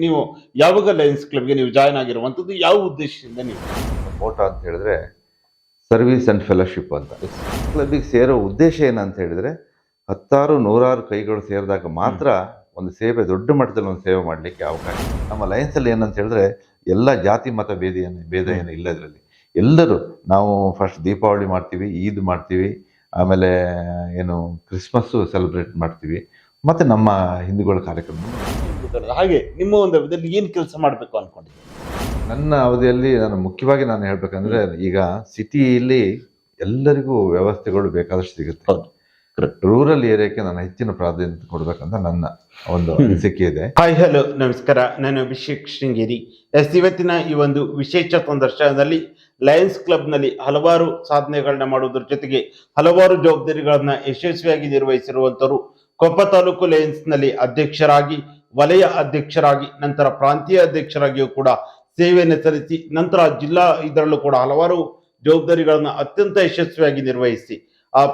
ನೀವು ಯಾವಾಗ ಲಯನ್ಸ್ ಕ್ಲಬ್ಗೆ ನೀವು ಜಾಯ್ನ್ ಆಗಿರುವಂತದ್ದು ಯಾವ ಉದ್ದೇಶದಿಂದ ನೀವು? ಮೋಟೋ ಅಂತ ಹೇಳಿದ್ರೆ ಸರ್ವಿಸ್ ಅಂಡ್ ಫೆಲೋಶಿಪ್ ಅಂತ. ಕ್ಲಬ್ಬಿಗೆ ಸೇರೋ ಉದ್ದೇಶ ಏನಂತ ಹೇಳಿದ್ರೆ ಹತ್ತಾರು ನೂರಾರು ಕೈಗಳು ಸೇರಿದಾಗ ಮಾತ್ರ ಒಂದು ಸೇವೆ, ದೊಡ್ಡ ಮಟ್ಟದಲ್ಲಿ ಒಂದು ಸೇವೆ ಮಾಡಲಿಕ್ಕೆ ಅವಕಾಶ. ನಮ್ಮ ಲಯನ್ಸಲ್ಲಿ ಏನಂತ ಹೇಳಿದ್ರೆ ಎಲ್ಲ ಜಾತಿ ಮತ ಭೇದ ಏನು ಇಲ್ಲ. ಇದರಲ್ಲಿ ಎಲ್ಲರೂ, ನಾವು ಫಸ್ಟ್ ದೀಪಾವಳಿ ಮಾಡ್ತೀವಿ, ಈದ್ ಮಾಡ್ತೀವಿ, ಆಮೇಲೆ ಏನು ಕ್ರಿಸ್ಮಸ್ಸು ಸೆಲೆಬ್ರೇಟ್ ಮಾಡ್ತೀವಿ, ಮತ್ತು ನಮ್ಮ ಹಿಂದೂಗಳ ಕಾರ್ಯಕ್ರಮ. ಹಾಗೆ ನಿಮ್ಮ ಒಂದು ಇದರಲ್ಲಿ ಏನು ಕೆಲಸ ಮಾಡಬೇಕು ಅನ್ಕೊಂಡಿದ್ದೀವಿ? ನನ್ನ ಅವಧಿಯಲ್ಲಿ ಮುಖ್ಯವಾಗಿ ನಾನು ಹೇಳ್ಬೇಕಂದ್ರೆ, ಈಗ ಸಿಟಿಯಲ್ಲಿ ಎಲ್ಲರಿಗೂ ವ್ಯವಸ್ಥೆಗಳು ಬೇಕಾದಷ್ಟು ಸಿಗುತ್ತೆ. ಹೌದು, ರೂರಲ್ ಏರಿಯಾಕ್ಕೆ ನಾನು ಹೆಚ್ಚಿನ ಪ್ರಾಧಾನ್ಯತೆ ಕೊಡ್ಬೇಕಂತ ನನ್ನ ಒಂದು ಅನಿಸಿಕೆ ಇದೆ. ಹಾಯ್, ಹಲೋ, ನಮಸ್ಕಾರ. ನಾನು ಅಭಿಷೇಕ್ ಶೃಂಗೇರಿ. ಇವತ್ತಿನ ಈ ಒಂದು ವಿಶೇಷ ಸಂದರ್ಶನದಲ್ಲಿ ಲಯನ್ಸ್ ಕ್ಲಬ್ನಲ್ಲಿ ಹಲವಾರು ಸಾಧನೆಗಳನ್ನ ಮಾಡುವುದರ ಜೊತೆಗೆ ಹಲವಾರು ಜವಾಬ್ದಾರಿಗಳನ್ನ ಯಶಸ್ವಿಯಾಗಿ ನಿರ್ವಹಿಸಿರುವಂತವರು, ಕೊಪ್ಪ ತಾಲೂಕು ಲಯನ್ಸ್ನಲ್ಲಿ ಅಧ್ಯಕ್ಷರಾಗಿ, ವಲಯ ಅಧ್ಯಕ್ಷರಾಗಿ, ನಂತರ ಪ್ರಾಂತೀಯ ಅಧ್ಯಕ್ಷರಾಗಿಯೂ ಕೂಡ ಸೇವೆಯನ್ನು ಸಲ್ಲಿಸಿ, ನಂತರ ಜಿಲ್ಲಾ ಇದರಲ್ಲೂ ಕೂಡ ಹಲವಾರು ಜವಾಬ್ದಾರಿಗಳನ್ನ ಅತ್ಯಂತ ಯಶಸ್ವಿಯಾಗಿ ನಿರ್ವಹಿಸಿ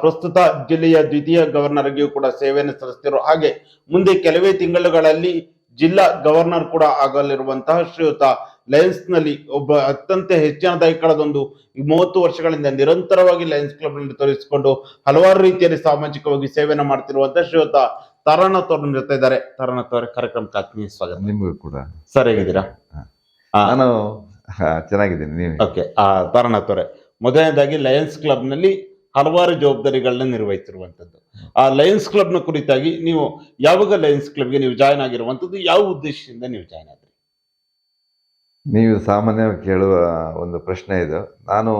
ಪ್ರಸ್ತುತ ಜಿಲ್ಲೆಯ ದ್ವಿತೀಯ ಗವರ್ನರ್ ಆಗಿಯೂ ಕೂಡ ಸೇವೆಯನ್ನು ಸಲ್ಲಿಸ್ತಿರೋ ಹಾಗೆ ಮುಂದೆ ಕೆಲವೇ ತಿಂಗಳುಗಳಲ್ಲಿ ಜಿಲ್ಲಾ ಗವರ್ನರ್ ಕೂಡ ಆಗಲಿರುವಂತಹ ಶ್ರೀಯುತ ಲಯನ್ಸ್ ನಲ್ಲಿ ಒಬ್ಬ ಅತ್ಯಂತ ಹೆಚ್ಚಿನದಾಗಿ ಕಳೆದೊಂದು 30 ವರ್ಷಗಳಿಂದ ನಿರಂತರವಾಗಿ ಲಯನ್ಸ್ ಕ್ಲಬ್ ನಲ್ಲಿ ತೊಡಗಿಸಿಕೊಂಡು ಹಲವಾರು ರೀತಿಯಲ್ಲಿ ಸಾಮಾಜಿಕವಾಗಿ ಸೇವೆಯನ್ನು ಮಾಡ್ತಿರುವಂತಹ ಶ್ರೀಯುತ ತಾರಾನಾಥ್ ಅವರು ಜೊತೆ ಇದ್ದಾರೆ. ತಾರಾನಾಥ್ ಅವರ ಕಾರ್ಯಕ್ರಮಕ್ಕೆ ಆತ್ಮೀಯ ಸ್ವಾಗತ. ನಿಮಗೂ ಕೂಡ. ಸರ್, ಹೇಗಿದ್ದೀರಾ? ನಾನು ಚೆನ್ನಾಗಿದ್ದೀನಿ. ನೀವು? ಓಕೆ. ತಾರಾನಾಥ್ ಅವರೇ, ಮೊದಲನೇದಾಗಿ ಲಯನ್ಸ್ ಕ್ಲಬ್ ನಲ್ಲಿ ಹಲವಾರು ಜವಾಬ್ದಾರಿಗಳನ್ನ ನಿರ್ವಹಿಸಿರುವಂತದ್ದು, ಆ ಲಯನ್ಸ್ ಕ್ಲಬ್ ನ ಕುರಿತಾಗಿ ನೀವು ಯಾವಾಗ ಲಯನ್ಸ್ ಕ್ಲಬ್ಗೆ ನೀವು ಜಾಯ್ನ್ ಆಗಿರುವಂತದ್ದು, ಯಾವ ಉದ್ದೇಶದಿಂದ ನೀವು ಜಾಯ್ನ್ ಆದ್ರಿ? ನೀವು ಸಾಮಾನ್ಯವಾಗಿ ಕೇಳುವ ಒಂದು ಪ್ರಶ್ನೆ ಇದು. ನಾನು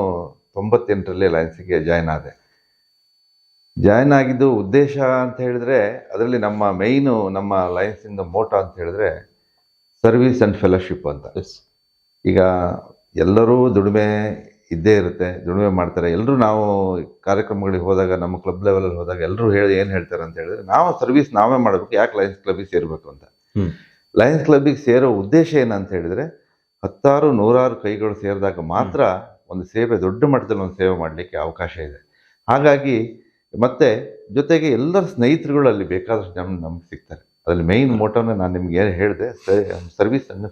98ರಲ್ಲಿ ಲಯನ್ಸ್ಗೆ ಜಾಯ್ನ್ ಆದೆ. ಜಾಯ್ನ್ ಆಗಿದ್ದು ಉದ್ದೇಶ ಅಂತ ಹೇಳಿದ್ರೆ, ಅದರಲ್ಲಿ ನಮ್ಮ ಮೈನು, ನಮ್ಮ ಲಯನ್ಸ್ ಇಂದ ಮೋಟೋ ಅಂತ ಹೇಳಿದ್ರೆ ಸರ್ವಿಸ್ ಅಂಡ್ ಫೆಲೋಶಿಪ್ ಅಂತ. ಈಗ ಎಲ್ಲರೂ ದುಡಿಮೆ ಇದ್ದೇ ಇರುತ್ತೆ, ದುಡಿಮೆ ಮಾಡ್ತಾರೆ. ಎಲ್ಲರೂ ನಾವು ಕಾರ್ಯಕ್ರಮಗಳಿಗೆ ಹೋದಾಗ, ನಮ್ಮ ಕ್ಲಬ್ ಲೆವೆಲಲ್ಲಿ ಹೋದಾಗ ಎಲ್ಲರೂ ಏನು ಹೇಳ್ತಾರೆ ಅಂತ ಹೇಳಿದ್ರೆ, ನಾವು ಸರ್ವಿಸ್ ನಾವೇ ಮಾಡಬೇಕು, ಯಾಕೆ ಲಯನ್ಸ್ ಕ್ಲಬ್ಗೆ ಸೇರಬೇಕು ಅಂತ. ಲಯನ್ಸ್ ಕ್ಲಬ್ಬಿಗೆ ಸೇರೋ ಉದ್ದೇಶ ಏನಂತ ಹೇಳಿದ್ರೆ ಹತ್ತಾರು ನೂರಾರು ಕೈಗಳು ಸೇರಿದಾಗ ಮಾತ್ರ ಒಂದು ಸೇವೆ, ದೊಡ್ಡ ಮಟ್ಟದಲ್ಲಿ ಒಂದು ಸೇವೆ ಮಾಡಲಿಕ್ಕೆ ಅವಕಾಶ ಇದೆ. ಹಾಗಾಗಿ ಮತ್ತೆ ಜೊತೆಗೆ ಎಲ್ಲರ ಸ್ನೇಹಿತರುಗಳು ಅಲ್ಲಿ ಬೇಕಾದಷ್ಟು ನಮ್ಗೆ ಸಿಗ್ತಾರೆ. ಅದರಲ್ಲಿ ಮೈನ್ ಮೋಟೋನ ನಾನು ನಿಮ್ಗೆ ಏನು ಹೇಳಿದೆ, ಸರ್ವಿಸ್ ಅಂಡ್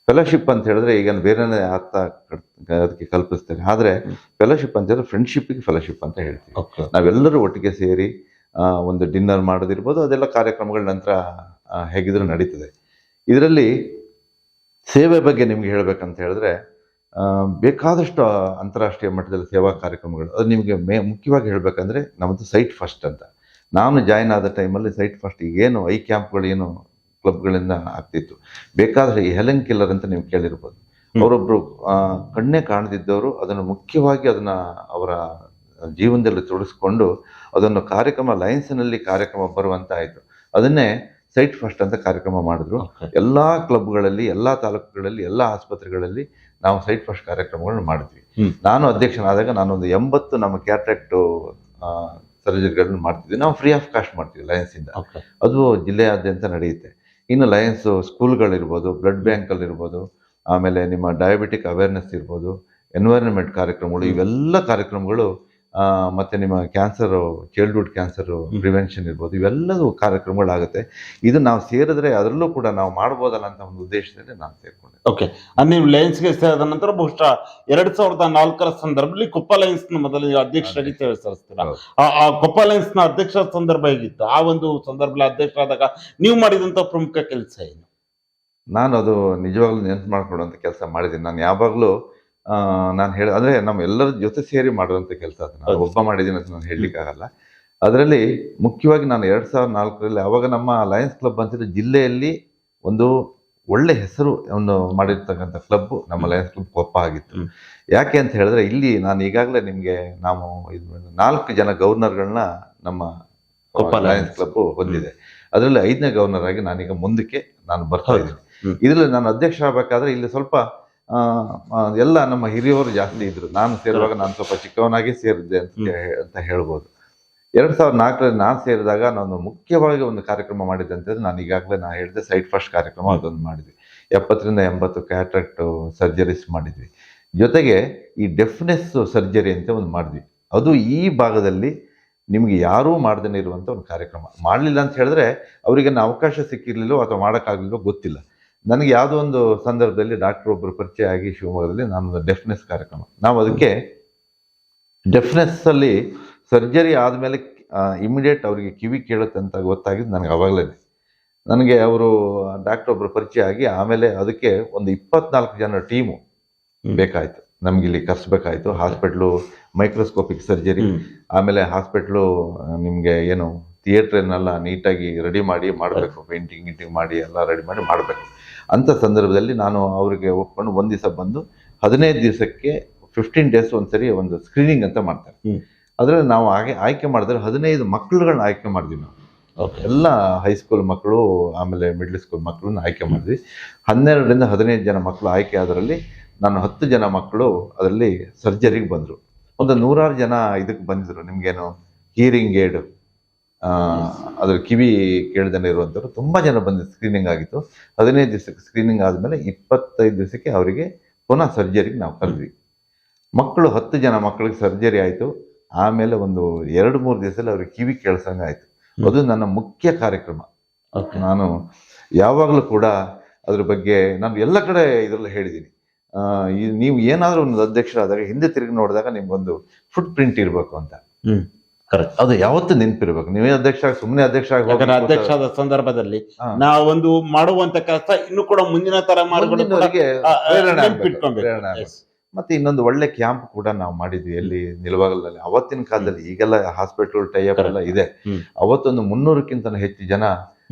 ಫೆಲೋಶಿಪ್ ಅಂತ ಹೇಳಿದ್ರೆ ಈಗ ಬೇರೆನೇ ಅರ್ಥ ಅದಕ್ಕೆ ಕಲ್ಪಿಸ್ತೇನೆ. ಆದರೆ ಫೆಲೋಶಿಪ್ ಅಂತ ಹೇಳಿದ್ರೆ ಫ್ರೆಂಡ್ಶಿಪ್ಪಿಗೆ ಫೆಲೋಶಿಪ್ ಅಂತ ಹೇಳ್ತೀವಿ. ನಾವೆಲ್ಲರೂ ಒಟ್ಟಿಗೆ ಸೇರಿ ಒಂದು ಡಿನ್ನರ್ ಮಾಡೋದಿರ್ಬೋದು, ಅದೆಲ್ಲ ಕಾರ್ಯಕ್ರಮಗಳ ನಂತರ ಹೇಗಿದ್ರೂ ನಡೀತದೆ. ಇದರಲ್ಲಿ ಸೇವೆ ಬಗ್ಗೆ ನಿಮ್ಗೆ ಹೇಳ್ಬೇಕಂತ ಹೇಳಿದ್ರೆ ಬೇಕಾದಷ್ಟು ಅಂತಾರಾಷ್ಟ್ರೀಯ ಮಟ್ಟದಲ್ಲಿ ಸೇವಾ ಕಾರ್ಯಕ್ರಮಗಳು. ಅದು ನಿಮಗೆ ಮುಖ್ಯವಾಗಿ ಹೇಳಬೇಕಂದ್ರೆ ನಮ್ಮದು ಸೈಟ್ ಫಸ್ಟ್ ಅಂತ. ನಾನು ಜಾಯ್ನ್ ಆದ ಟೈಮಲ್ಲಿ ಸೈಟ್ ಫಸ್ಟ್ ಏನು ಐ ಕ್ಯಾಂಪ್ಗಳು ಏನು ಕ್ಲಬ್ಗಳಿಂದ ಆಗ್ತಿತ್ತು, ಬೇಕಾದರೆ ಈ ಹೆಲೆನ್ ಕಿಲ್ಲರ್ ಅಂತ ನೀವು ಕೇಳಿರ್ಬೋದು. ಅವರೊಬ್ಬರು ಕಣ್ಣೇ ಕಾಣದಿದ್ದವರು ಅದನ್ನು ಮುಖ್ಯವಾಗಿ ಅದನ್ನು ಅವರ ಜೀವನದಲ್ಲಿ ತೊಡಗಿಸ್ಕೊಂಡು ಅದನ್ನು ಕಾರ್ಯಕ್ರಮ ಲಯನ್ಸ್ನಲ್ಲಿ ಕಾರ್ಯಕ್ರಮ ಬರುವಂತ ಆಯಿತು. ಅದನ್ನೇ ಸೈಟ್ ಫಸ್ಟ್ ಅಂತ ಕಾರ್ಯಕ್ರಮ ಮಾಡಿದ್ರು. ಎಲ್ಲ ಕ್ಲಬ್ಗಳಲ್ಲಿ, ಎಲ್ಲ ತಾಲೂಕುಗಳಲ್ಲಿ, ಎಲ್ಲ ಆಸ್ಪತ್ರೆಗಳಲ್ಲಿ ನಾವು ಸೈಟ್ ಫಸ್ಟ್ ಕಾರ್ಯಕ್ರಮಗಳನ್ನ ಮಾಡಿದ್ವಿ. ನಾನು ಅಧ್ಯಕ್ಷನಾದಾಗ ನಾನೊಂದು 80 ನಮ್ಮ ಕ್ಯಾಟ್ರಾಕ್ಟ್ ಸರ್ಜರಿಗಳನ್ನ ಮಾಡ್ತಿದ್ವಿ. ನಾವು ಫ್ರೀ ಆಫ್ ಕಾಸ್ಟ್ ಮಾಡ್ತೀವಿ ಲಯನ್ಸಿಂದ. ಅದು ಜಿಲ್ಲೆಯಾದ್ಯಂತ ನಡೆಯುತ್ತೆ. ಇನ್ನು ಲಯನ್ಸ್ ಸ್ಕೂಲ್ಗಳಿರ್ಬೋದು, ಬ್ಲಡ್ ಬ್ಯಾಂಕಲ್ಲಿರ್ಬೋದು, ಆಮೇಲೆ ನಿಮ್ಮ ಡಯಾಬಿಟಿಕ್ ಅವೇರ್ನೆಸ್ ಇರ್ಬೋದು, ಎನ್ವೈರನ್ಮೆಂಟ್ ಕಾರ್ಯಕ್ರಮಗಳು, ಇವೆಲ್ಲ ಕಾರ್ಯಕ್ರಮಗಳು, ಮತ್ತು ನಿಮ್ಮ ಕ್ಯಾನ್ಸರು, ಚೈಲ್ಡ್ಹುಡ್ ಕ್ಯಾನ್ಸರು ಪ್ರಿವೆನ್ಷನ್ ಇರ್ಬೋದು, ಇವೆಲ್ಲವೂ ಕಾರ್ಯಕ್ರಮಗಳಾಗುತ್ತೆ. ಇದು ನಾವು ಸೇರಿದ್ರೆ ಅದರಲ್ಲೂ ಕೂಡ ನಾವು ಮಾಡ್ಬೋದಲ್ಲ ಅಂತ ಒಂದು ಉದ್ದೇಶದಲ್ಲಿ ನಾನು ಸೇರ್ಕೊಂಡೆ. ಓಕೆ. ನೀವು ಲಯನ್ಸ್ಗೆ ಸೇರಿದ ನಂತರ ಬಹುಶಃ 2004ರ ಸಂದರ್ಭದಲ್ಲಿ ಕೊಪ್ಪ ಲಯನ್ಸ್ ನ ಮೊದಲ ಅಧ್ಯಕ್ಷರಾಗಿ ಸೇವೆ ಸಲ್ಲಿಸ್ತೀರಾ. ಆ ಕೊಪ್ಪ ಲಯನ್ಸ್ ನ ಅಧ್ಯಕ್ಷರ ಸಂದರ್ಭ ಹೇಗಿತ್ತು? ಆ ಒಂದು ಸಂದರ್ಭದಲ್ಲಿ ಅಧ್ಯಕ್ಷರಾದಾಗ ನೀವು ಮಾಡಿದಂತ ಪ್ರಮುಖ ಕೆಲಸ ಏನು? ನಾನು ಅದು ನಿಜವಾಗ್ಲೂ ನೆನಪು ಮಾಡ್ಕೊಡುವಂಥ ಕೆಲಸ ಮಾಡಿದ್ದೀನಿ. ನಾನು ಯಾವಾಗಲೂ ನಾನು ಅಂದರೆ ನಮ್ಮ ಎಲ್ಲರ ಜೊತೆ ಸೇರಿ ಮಾಡುವಂಥ ಕೆಲಸ. ಅದು ನಾನು ಒಬ್ಬ ಮಾಡಿದ್ದೀನಿ ಅಂತ ನಾನು ಹೇಳಲಿಕ್ಕಾಗಲ್ಲ. ಅದರಲ್ಲಿ ಮುಖ್ಯವಾಗಿ ನಾನು 2004ರಲ್ಲಿ ಆವಾಗ ನಮ್ಮ ಲಯನ್ಸ್ ಕ್ಲಬ್ ಅಂತಿದ್ರೆ ಜಿಲ್ಲೆಯಲ್ಲಿ ಒಂದು ಒಳ್ಳೆ ಹೆಸರು ಒಂದು ಮಾಡಿರ್ತಕ್ಕಂಥ ಕ್ಲಬ್ ನಮ್ಮ ಲಯನ್ಸ್ ಕ್ಲಬ್ ಕೊಪ್ಪ ಆಗಿತ್ತು. ಯಾಕೆ ಅಂತ ಹೇಳಿದ್ರೆ, ಇಲ್ಲಿ ನಾನು ಈಗಾಗಲೇ ನಿಮಗೆ ನಾವು 4 ಜನ ಗವರ್ನರ್ಗಳನ್ನ ನಮ್ಮ ಕೊಪ್ಪ ಲಯನ್ಸ್ ಕ್ಲಬ್ ಹೊಂದಿದೆ. ಅದರಲ್ಲಿ 5ನೇ ಗವರ್ನರ್ ಆಗಿ ನಾನೀಗ ಮುಂದಕ್ಕೆ ನಾನು ಬರ್ತಾ ಇದ್ದೀನಿ. ಇದರಲ್ಲಿ ನಾನು ಅಧ್ಯಕ್ಷ ಆಗಬೇಕಾದ್ರೆ ಇಲ್ಲಿ ಸ್ವಲ್ಪ ಎಲ್ಲ ನಮ್ಮ ಹಿರಿಯವರು ಜಾಸ್ತಿ ಇದ್ರು. ನಾನು ಸೇರುವಾಗ ನಾನು ಸ್ವಲ್ಪ ಚಿಕ್ಕವನಾಗಿ ಸೇರಿದ್ದೆ ಅಂತ ಹೇಳ್ಬೋದು. 2004ರಲ್ಲಿ ನಾನು ಸೇರಿದಾಗ ನಾನು ಮುಖ್ಯವಾಗಿ ಒಂದು ಕಾರ್ಯಕ್ರಮ ಮಾಡಿದ್ದೆ ಅಂತಂದ್ರೆ, ನಾನು ಈಗಾಗಲೇ ನಾನು ಹೇಳಿದೆ ಸೈಟ್ ಫಸ್ಟ್ ಕಾರ್ಯಕ್ರಮ ಅದೊಂದು ಮಾಡಿದ್ವಿ. 70ರಿಂದ 80 ಕ್ಯಾಟ್ರಾಕ್ಟ್ ಸರ್ಜರೀಸ್ ಮಾಡಿದ್ವಿ. ಜೊತೆಗೆ ಈ ಡೆಫ್ನೆಸ್ ಸರ್ಜರಿ ಅಂತ ಒಂದು ಮಾಡಿದ್ವಿ. ಅದು ಈ ಭಾಗದಲ್ಲಿ ನಿಮಗೆ ಯಾರೂ ಮಾಡ್ದೇ ಇರುವಂಥ ಒಂದು ಕಾರ್ಯಕ್ರಮ. ಮಾಡಲಿಲ್ಲ ಅಂತ ಹೇಳಿದ್ರೆ ಅವರಿಗೆ ಅವಕಾಶ ಸಿಕ್ಕಿರ್ಲಿಲ್ಲೋ ಅಥವಾ ಮಾಡೋಕ್ಕಾಗಲಿಲ್ಲೋ ಗೊತ್ತಿಲ್ಲ. ನನಗೆ ಯಾವುದೋ ಒಂದು ಸಂದರ್ಭದಲ್ಲಿ ಡಾಕ್ಟರ್ ಒಬ್ಬರು ಪರಿಚಯ ಆಗಿ ಶಿವಮೊಗ್ಗದಲ್ಲಿ ನಾನೊಂದು ಡೆಫ್ನೆಸ್ ಕಾರ್ಯಕ್ರಮ, ನಾವು ಅದಕ್ಕೆ ಡೆಫ್ನೆಸ್ ಅಲ್ಲಿ ಸರ್ಜರಿ ಆದಮೇಲೆ ಇಮಿಡಿಯೇಟ್ ಅವರಿಗೆ ಕಿವಿ ಕೇಳುತ್ತೆ ಅಂತ ಗೊತ್ತಾಗಿದ್ದು ನನಗೆ ಅವಾಗಲೇ. ನನಗೆ ಅವರು ಡಾಕ್ಟರ್ ಒಬ್ಬರು ಪರಿಚಯ ಆಗಿ ಆಮೇಲೆ ಅದಕ್ಕೆ ಒಂದು 24 ಜನ ಟೀಮು ಬೇಕಾಯಿತು, ನಮ್ಗೆ ಇಲ್ಲಿ ಕರ್ಸ್ಬೇಕಾಯ್ತು. ಹಾಸ್ಪಿಟ್ಲು ಮೈಕ್ರೋಸ್ಕೋಪಿಕ್ ಸರ್ಜರಿ, ಆಮೇಲೆ ಹಾಸ್ಪಿಟ್ಲು ನಿಮಗೆ ಏನು ಥಿಯೇಟ್ರನ್ನೆಲ್ಲ ನೀಟಾಗಿ ರೆಡಿ ಮಾಡಿ ಮಾಡಬೇಕು, ಪೇಂಟಿಂಗ್ ಗಿಂಟಿಂಗ್ ಮಾಡಿ ಎಲ್ಲ ರೆಡಿ ಮಾಡಿ ಮಾಡಬೇಕು. ಅಂಥ ಸಂದರ್ಭದಲ್ಲಿ ನಾನು ಅವರಿಗೆ ಒಪ್ಕೊಂಡು ಒಂದು ದಿವಸ ಬಂದು 15 ದಿವಸಕ್ಕೆ 15 ಡೇಸ್ ಒಂದ್ಸರಿ ಒಂದು ಸ್ಕ್ರೀನಿಂಗ್ ಅಂತ ಮಾಡ್ತಾರೆ. ಅದರಲ್ಲಿ ನಾವು ಆಯ್ಕೆ ಮಾಡಿದ್ರೆ 15 ಮಕ್ಕಳುಗಳನ್ನ ಆಯ್ಕೆ ಮಾಡಿದ್ವಿ ನಾವು. ಎಲ್ಲ ಹೈಸ್ಕೂಲ್ ಮಕ್ಕಳು ಆಮೇಲೆ ಮಿಡ್ಲ್ ಸ್ಕೂಲ್ ಮಕ್ಕಳನ್ನ ಆಯ್ಕೆ ಮಾಡಿದ್ವಿ. 12ರಿಂದ 15 ಜನ ಮಕ್ಕಳು ಆಯ್ಕೆ ಆದರಲ್ಲಿ ನಾನು 10 ಜನ ಮಕ್ಕಳು ಅದರಲ್ಲಿ ಸರ್ಜರಿಗೆ ಬಂದರು. ಒಂದು 100 ಜನ ಇದಕ್ಕೆ ಬಂದಿದ್ರು, ನಿಮ್ಗೇನು ಹಿಯರಿಂಗ್ ಏಡ್ ಅದ್ರ ಕಿವಿ ಕೇಳ್ದನೆ ಇರುವಂಥವ್ರು ತುಂಬ ಜನ ಬಂದಿದ್ದು. ಸ್ಕ್ರೀನಿಂಗ್ ಆಗಿತ್ತು. 15 ದಿವಸಕ್ಕೆ ಸ್ಕ್ರೀನಿಂಗ್ ಆದಮೇಲೆ 25 ದಿವಸಕ್ಕೆ ಅವರಿಗೆ ಪುನಃ ಸರ್ಜರಿಗೆ ನಾವು ಕರೆದ್ವಿ. ಮಕ್ಕಳು 10 ಜನ ಮಕ್ಕಳಿಗೆ ಸರ್ಜರಿ ಆಯಿತು. ಆಮೇಲೆ ಒಂದು 2-3 ದಿವಸದಲ್ಲಿ ಅವ್ರಿಗೆ ಕಿವಿ ಕೇಳ್ಸಂಗೆ ಆಯಿತು. ಅದು ನನ್ನ ಮುಖ್ಯ ಕಾರ್ಯಕ್ರಮ. ನಾನು ಯಾವಾಗಲೂ ಕೂಡ ಅದ್ರ ಬಗ್ಗೆ ನಾನು ಎಲ್ಲ ಕಡೆ ಇದರಲ್ಲಿ ಹೇಳಿದ್ದೀನಿ. ನೀವು ಏನಾದರೂ ಒಂದು ಅಧ್ಯಕ್ಷರಾದಾಗ ಹಿಂದೆ ತಿರುಗಿ ನೋಡಿದಾಗ ನಿಮ್ಗೊಂದು ಫುಟ್ ಪ್ರಿಂಟ್ ಇರಬೇಕು ಅಂತ. ಅದು ಯಾವತ್ತೂ ನೆನಪಿರ್ಬೇಕು. ನೀವೇ ಅಧ್ಯಕ್ಷ ಸುಮ್ಮನೆ ಅಧ್ಯಕ್ಷ ಅಧ್ಯಕ್ಷರಾದ ಸಂದರ್ಭದಲ್ಲಿ ನಾವೊಂದು ಮಾಡುವಂತ ಕೆಲಸ ಇನ್ನು ಕೂಡ ಮುಂದಿನ ತಲೆಮಾರುಗಳಿಗೆ ಮತ್ತೆ ಇನ್ನೊಂದು ಒಳ್ಳೆ ಕ್ಯಾಂಪ್ ಕೂಡ ನಾವು ಮಾಡಿದ್ವಿ ಎಲ್ಲಿ ನಿಲುವಾಗಲಲ್ಲಿ. ಅವತ್ತಿನ ಕಾಲದಲ್ಲಿ ಈಗೆಲ್ಲ ಹಾಸ್ಪಿಟಲ್ ಟೈಅಪ್ ಎಲ್ಲ ಇದೆ. ಅವತ್ತೊಂದು 300ಕ್ಕಿಂತ ಹೆಚ್ಚು ಜನ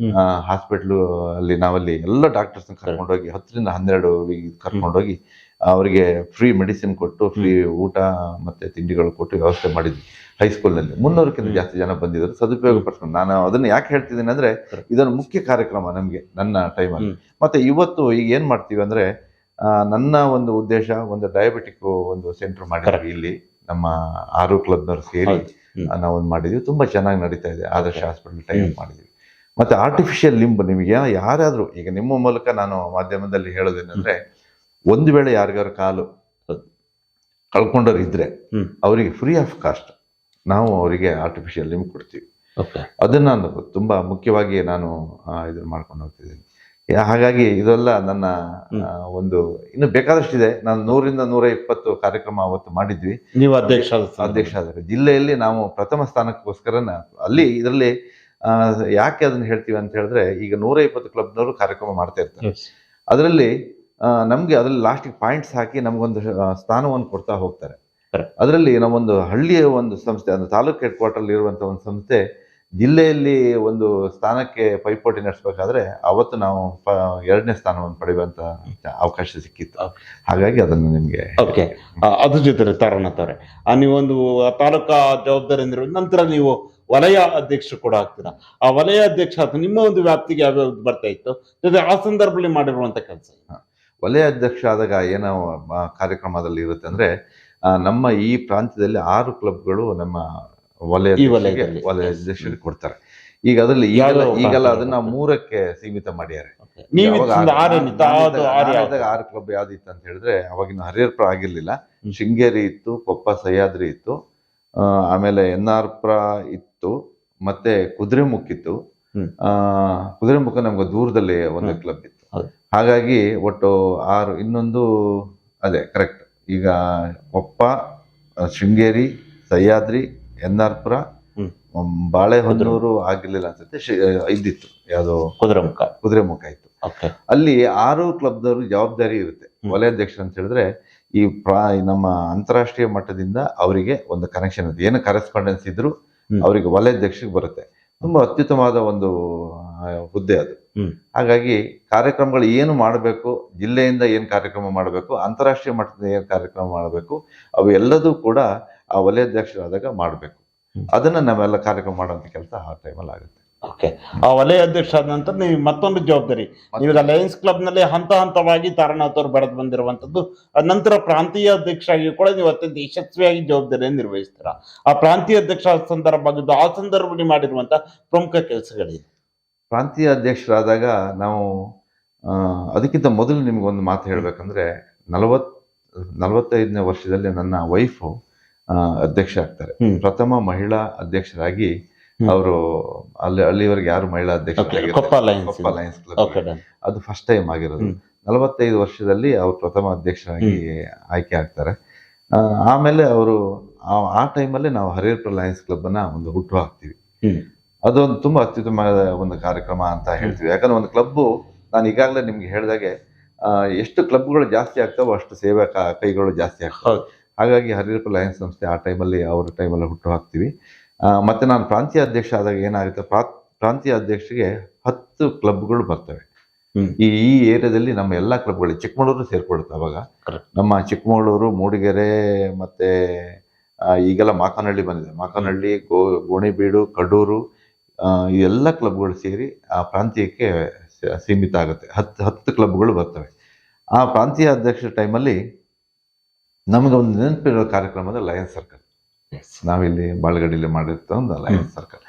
ಹಾಸ್ಪಿಟ್ಲು ಅಲ್ಲಿ ನಾವಲ್ಲಿ ಎಲ್ಲ ಡಾಕ್ಟರ್ಸ್ ಕರ್ಕೊಂಡೋಗಿ 10ರಿಂದ 12 ಕರ್ಕೊಂಡೋಗಿ ಅವರಿಗೆ ಫ್ರೀ ಮೆಡಿಸಿನ್ ಕೊಟ್ಟು ಫ್ರೀ ಊಟ ಮತ್ತೆ ತಿಂಡಿಗಳು ಕೊಟ್ಟು ವ್ಯವಸ್ಥೆ ಮಾಡಿದ್ವಿ. ಹೈಸ್ಕೂಲ್ನಲ್ಲಿ 300ಕ್ಕಿಂತ ಜಾಸ್ತಿ ಜನ ಬಂದಿದ್ರು, ಸದುಪಯೋಗ ಪಡಿಸ್ಕೊಂಡು. ನಾನು ಅದನ್ನ ಯಾಕೆ ಹೇಳ್ತಿದ್ದೀನಿ ಅಂದ್ರೆ ಇದೊಂದು ಮುಖ್ಯ ಕಾರ್ಯಕ್ರಮ ನಮ್ಗೆ ನನ್ನ ಟೈಮಲ್ಲಿ. ಮತ್ತೆ ಇವತ್ತು ಈಗ ಏನ್ ಮಾಡ್ತೀವಿ ಅಂದ್ರೆ ನನ್ನ ಒಂದು ಉದ್ದೇಶ ಒಂದು ಡಯಾಬಿಟಿಕ್ ಒಂದು ಸೆಂಟರ್ ಮಾಡಿದ್ವಿ ಇಲ್ಲಿ ನಮ್ಮ 6 ಕ್ಲಬ್ನವ್ರು ಸೇರಿ ನಾವೊಂದು ಮಾಡಿದ್ವಿ. ತುಂಬಾ ಚೆನ್ನಾಗಿ ನಡೀತಾ ಇದೆ. ಆದರ್ಶ ಹಾಸ್ಪಿಟಲ್ ಟೈಪ್ ಮಾಡಿದ್ವಿ. ಮತ್ತೆ ಆರ್ಟಿಫಿಷಿಯಲ್ ಲಿಂಬ್ ನಿಮಗೆ ಯಾರಾದ್ರೂ ಈಗ ನಿಮ್ಮ ಮೂಲಕ ನಾನು ಮಾಧ್ಯಮದಲ್ಲಿ ಹೇಳೋದೇನಂದ್ರೆ, ಒಂದು ವೇಳೆ ಯಾರಿಗಾರು ಕಾಲು ಕಳ್ಕೊಂಡವ್ರು ಇದ್ರೆ ಅವರಿಗೆ ಫ್ರೀ ಆಫ್ ಕಾಸ್ಟ್ ನಾವು ಅವರಿಗೆ ಆರ್ಟಿಫಿಷಿಯಲ್ ಲಿಂಬ್ ಕೊಡ್ತೀವಿ. ಅದನ್ನ ನಾನು ತುಂಬಾ ಮುಖ್ಯವಾಗಿ ನಾನು ಇದನ್ನ ಮಾಡ್ಕೊಂಡು ಹೋಗ್ತಿದ್ದೀನಿ. ಹಾಗಾಗಿ ಇದೆಲ್ಲ ನನ್ನ ಒಂದು ಇನ್ನು ಬೇಕಾದಷ್ಟಿದೆ. ನಾನು 100ರಿಂದ 120 ಕಾರ್ಯಕ್ರಮ ಅವತ್ತು ಮಾಡಿದ್ವಿ. ನೀವು ಅಧ್ಯಕ್ಷ ಆದಾಗ ಜಿಲ್ಲೆಯಲ್ಲಿ ನಾವು ಪ್ರಥಮ ಸ್ಥಾನಕ್ಕೋಸ್ಕರ ಅಲ್ಲಿ ಇದರಲ್ಲಿ ಯಾಕೆ ಅದನ್ನ ಹೇಳ್ತೀವಿ ಅಂತ ಹೇಳಿದ್ರೆ, ಈಗ 120 ಕ್ಲಬ್ನವರು ಕಾರ್ಯಕ್ರಮ ಮಾಡ್ತಾ ಇರ್ತಾರೆ. ಅದರಲ್ಲಿ ನಮ್ಗೆ ಅದ್ರಲ್ಲಿ ಲಾಸ್ಟಿಗೆ ಪಾಯಿಂಟ್ಸ್ ಹಾಕಿ ನಮ್ಗೊಂದು ಸ್ಥಾನವನ್ನು ಕೊಡ್ತಾ ಹೋಗ್ತಾರೆ. ಅದರಲ್ಲಿ ನಮ್ಮೊಂದು ಹಳ್ಳಿಯ ಒಂದು ಸಂಸ್ಥೆ, ಅಂದ್ರೆ ತಾಲೂಕು ಹೆಡ್ ಕ್ವಾರ್ಟರ್ ಇರುವಂತ ಒಂದು ಸಂಸ್ಥೆ ಜಿಲ್ಲೆಯಲ್ಲಿ ಒಂದು ಸ್ಥಾನಕ್ಕೆ ಪೈಪೋಟಿ ನಡೆಸಬೇಕಾದ್ರೆ ಅವತ್ತು ನಾವು 2ನೇ ಸ್ಥಾನವನ್ನು ಪಡೆಯುವಂತ ಅವಕಾಶ ಸಿಕ್ಕಿತ್ತು. ಹಾಗಾಗಿ ಅದನ್ನು ನಿಮ್ಗೆ ಅದ್ರ ಜೊತೆ ತಾರನಾಥವ್ರೆ, ನೀವೊಂದು ತಾಲೂಕಾ ಜವಾಬ್ದಾರಿ ನಂತರ ನೀವು ವಲಯ ಅಧ್ಯಕ್ಷರು ಕೂಡ ಆಗ್ತೀರಾ. ಆ ವಲಯ ಅಧ್ಯಕ್ಷ ನಿಮ್ಮ ಒಂದು ವ್ಯಾಪ್ತಿಗೆ ಯಾವ್ಯಾವ್ದು ಬರ್ತಾ ಇತ್ತು, ಜೊತೆ ಆ ಸಂದರ್ಭದಲ್ಲಿ ಮಾಡಿರುವಂತ ಕೆಲಸ? ವಲಯ ಅಧ್ಯಕ್ಷ ಆದಾಗ ಏನೋ ಕಾರ್ಯಕ್ರಮದಲ್ಲಿ ಇರುತ್ತೆ ಅಂದ್ರೆ, ನಮ್ಮ ಈ ಪ್ರಾಂತ್ಯದಲ್ಲಿ 6 ಕ್ಲಬ್ಗಳು ನಮ್ಮ ವಲಯ ಅಧ್ಯಕ್ಷರಿಗೆ ಕೊಡ್ತಾರೆ. ಈಗ ಅದರಲ್ಲಿ ಈಗೆಲ್ಲ ಅದನ್ನ 3ಕ್ಕೆ ಸೀಮಿತ ಮಾಡ್ಯಾರೆ. 6 ಕ್ಲಬ್ ಯಾವ್ದಿತ್ತು ಅಂತ ಹೇಳಿದ್ರೆ, ಅವಾಗಿನ ಹರಿಹರಪುರ ಆಗಿರ್ಲಿಲ್ಲ, ಶೃಂಗೇರಿ ಇತ್ತು, ಕೊಪ್ಪ ಸಹ್ಯಾದ್ರಿ ಇತ್ತು, ಆಮೇಲೆ ಎನ್ನಾರ್ಪುರ ಇತ್ತು, ಮತ್ತೆ ಕುದುರೆಮುಖ ಇತ್ತು. ಕುದುರೆಮುಖ ನಮ್ಗೆ ದೂರದಲ್ಲಿ ಒಂದು ಕ್ಲಬ್ ಇತ್ತು. ಹಾಗಾಗಿ ಒಟ್ಟು 6. ಇನ್ನೊಂದು ಅದೇ ಕರೆಕ್ಟ್. ಈಗ ಕೊಪ್ಪ, ಶೃಂಗೇರಿ, ಸಹ್ಯಾದ್ರಿ, ಎನ್ನಾರ್ಪುರ, ಬಾಳೆಹೊನ್ನೂರು ಆಗಿರ್ಲಿಲ್ಲ ಅನ್ಸುತ್ತೆ, ಇದ್ದಿತ್ತು ಯಾವ್ದೋ ಕುದುರೆಮುಖ ಇತ್ತು. ಅಲ್ಲಿ 6 ಕ್ಲಬ್ದವ್ರು ಜವಾಬ್ದಾರಿ ಇರುತ್ತೆ. ವಲಯಾಧ್ಯಕ್ಷ ಅಂತ ಹೇಳಿದ್ರೆ ಈ ನಮ್ಮ ಅಂತಾರಾಷ್ಟ್ರೀಯ ಮಟ್ಟದಿಂದ ಅವರಿಗೆ ಒಂದು ಕನೆಕ್ಷನ್ ಇದೆ. ಏನು ಕರೆಸ್ಪಾಂಡೆನ್ಸ್ ಇದ್ರು ಅವರಿಗೆ ವಲಯಾಧ್ಯಕ್ಷಕ್ಕೆ ಬರುತ್ತೆ. ತುಂಬಾ ಅತ್ಯುತ್ತಮವಾದ ಒಂದು ಹುದ್ದೆ ಅದು. ಹಾಗಾಗಿ ಕಾರ್ಯಕ್ರಮಗಳು ಏನು ಮಾಡಬೇಕು, ಜಿಲ್ಲೆಯಿಂದ ಏನು ಕಾರ್ಯಕ್ರಮ ಮಾಡಬೇಕು, ಅಂತಾರಾಷ್ಟ್ರೀಯ ಮಟ್ಟದಿಂದ ಏನು ಕಾರ್ಯಕ್ರಮ ಮಾಡಬೇಕು, ಅವು ಎಲ್ಲದೂ ಕೂಡ ಆ ವಲಯಾಧ್ಯಕ್ಷರಾದಾಗ ಮಾಡಬೇಕು. ಅದನ್ನ ನಾವೆಲ್ಲ ಕಾರ್ಯಕ್ರಮ ಮಾಡುವಂತ ಕೆಲಸ ಆ ಟೈಮಲ್ಲಿ ಆಗುತ್ತೆ. ಆ ವಲಯ ಅಧ್ಯಕ್ಷ ಆದ ನಂತರ ನೀವು ಮತ್ತೊಂದು ಜವಾಬ್ದಾರಿ, ಈಗ ಲಯನ್ಸ್ ಕ್ಲಬ್ ನಲ್ಲಿ ಹಂತ ಹಂತವಾಗಿ ತಾರನಾಥ್ ಅವರು ಬೆಳೆದು ಬಂದಿರುವಂತದ್ದು. ನಂತರ ಪ್ರಾಂತೀಯ ಅಧ್ಯಕ್ಷ ಆಗಿ ಕೂಡ ನೀವು ಅತ್ಯಂತ ಯಶಸ್ವಿಯಾಗಿ ಜವಾಬ್ದಾರಿಯನ್ನು ನಿರ್ವಹಿಸ್ತೀರಾ. ಆ ಪ್ರಾಂತೀಯ ಅಧ್ಯಕ್ಷ ಸಂದರ್ಭ ಆಗಿದ್ದು, ಆ ಸಂದರ್ಭದಲ್ಲಿ ಮಾಡಿರುವಂತ ಪ್ರಮುಖ ಕೆಲಸಗಳಿದೆ. ಪ್ರಾಂತೀಯ ಅಧ್ಯಕ್ಷರಾದಾಗ ನಾವು ಅದಕ್ಕಿಂತ ಮೊದಲು ನಿಮ್ಗೊಂದು ಮಾತು ಹೇಳ್ಬೇಕಂದ್ರೆ, 45ನೇ ವರ್ಷದಲ್ಲಿ ನನ್ನ ವೈಫು ಅಧ್ಯಕ್ಷ ಆಗ್ತಾರೆ. ಪ್ರಥಮ ಮಹಿಳಾ ಅಧ್ಯಕ್ಷರಾಗಿ ಅವರು ಅಲ್ಲಿವರೆಗೆ ಯಾರು ಮಹಿಳಾ Koppa Lions Koppa Lions club ಅದು ಫಸ್ಟ್ ಟೈಮ್ ಆಗಿರೋದು. 45 ವರ್ಷದಲ್ಲಿ ಅವರು ಪ್ರಥಮ ಅಧ್ಯಕ್ಷರಾಗಿ ಆಯ್ಕೆ ಆಗ್ತಾರೆ. ಆಮೇಲೆ ಅವರು ಆ ಟೈಮಲ್ಲಿ ನಾವು ಹರಿಹರಪುರ ಲಯನ್ಸ್ ಕ್ಲಬ್ ಅನ್ನ ಒಂದು ಹುಟ್ಟು ಹಾಕ್ತೀವಿ. ಅದೊಂದು ತುಂಬಾ ಅತ್ಯುತ್ತಮವಾದ ಒಂದು ಕಾರ್ಯಕ್ರಮ ಅಂತ ಹೇಳ್ತೀವಿ. ಯಾಕಂದ್ರೆ ಒಂದು ಕ್ಲಬ್, ನಾನು ಈಗಾಗಲೇ ನಿಮ್ಗೆ ಹೇಳಿದಾಗೆ ಎಷ್ಟು ಕ್ಲಬ್ಗಳು ಜಾಸ್ತಿ ಆಗ್ತಾವೋ ಅಷ್ಟು ಸೇವಾ ಕೈಗಳು ಜಾಸ್ತಿ ಆಗ್ತವೆ. ಹಾಗಾಗಿ ಹರಿಹರಪುರ ಲಯನ್ಸ್ ಸಂಸ್ಥೆ ಆ ಟೈಮಲ್ಲಿ ಹುಟ್ಟು ಹಾಕ್ತೀವಿ. ಮತ್ತೆ ನಾನು ಪ್ರಾಂತೀಯ ಅಧ್ಯಕ್ಷ ಆದಾಗ ಏನಾಗುತ್ತೆ, ಪ್ರಾಂತೀಯ ಅಧ್ಯಕ್ಷರಿಗೆ 10 ಕ್ಲಬ್ಗಳು ಬರ್ತವೆ. ಈ ಏರಿಯಾದಲ್ಲಿ ನಮ್ಮ ಎಲ್ಲಾ ಕ್ಲಬ್ಗಳು, ಚಿಕ್ಕಮಗಳೂರು ಸೇರ್ಕೊಡುತ್ತೆ ಅವಾಗ. ನಮ್ಮ ಚಿಕ್ಕಮಗಳೂರು, ಮೂಡಿಗೆರೆ, ಮತ್ತೆ ಈಗೆಲ್ಲ ಮಾಕನಹಳ್ಳಿ ಬಂದಿದೆ, ಮಾಕನಹಳ್ಳಿ, ಗೋಣಿಬೀಡು, ಕಡೂರು, ಈ ಎಲ್ಲ ಕ್ಲಬ್ಗಳು ಸೇರಿ ಆ ಪ್ರಾಂತೀಯಕ್ಕೆ ಸೀಮಿತ ಆಗುತ್ತೆ. 10 ಕ್ಲಬ್ಗಳು ಬರ್ತವೆ. ಆ ಪ್ರಾಂತೀಯ ಅಧ್ಯಕ್ಷ ಟೈಮಲ್ಲಿ ನಮಗೆ ಒಂದು ನೆನಪಿರೋ ಕಾರ್ಯಕ್ರಮದ ಲಯನ್ಸ್ ಸರ್ಕಲ್. ನಾವಿಲ್ಲಿ ಬಾಳಗಡಿಯಲ್ಲಿ ಮಾಡಿರ್ತೀವಿ ಒಂದು ಲಯನ್ಸ್ ಸರ್ಕಲ್.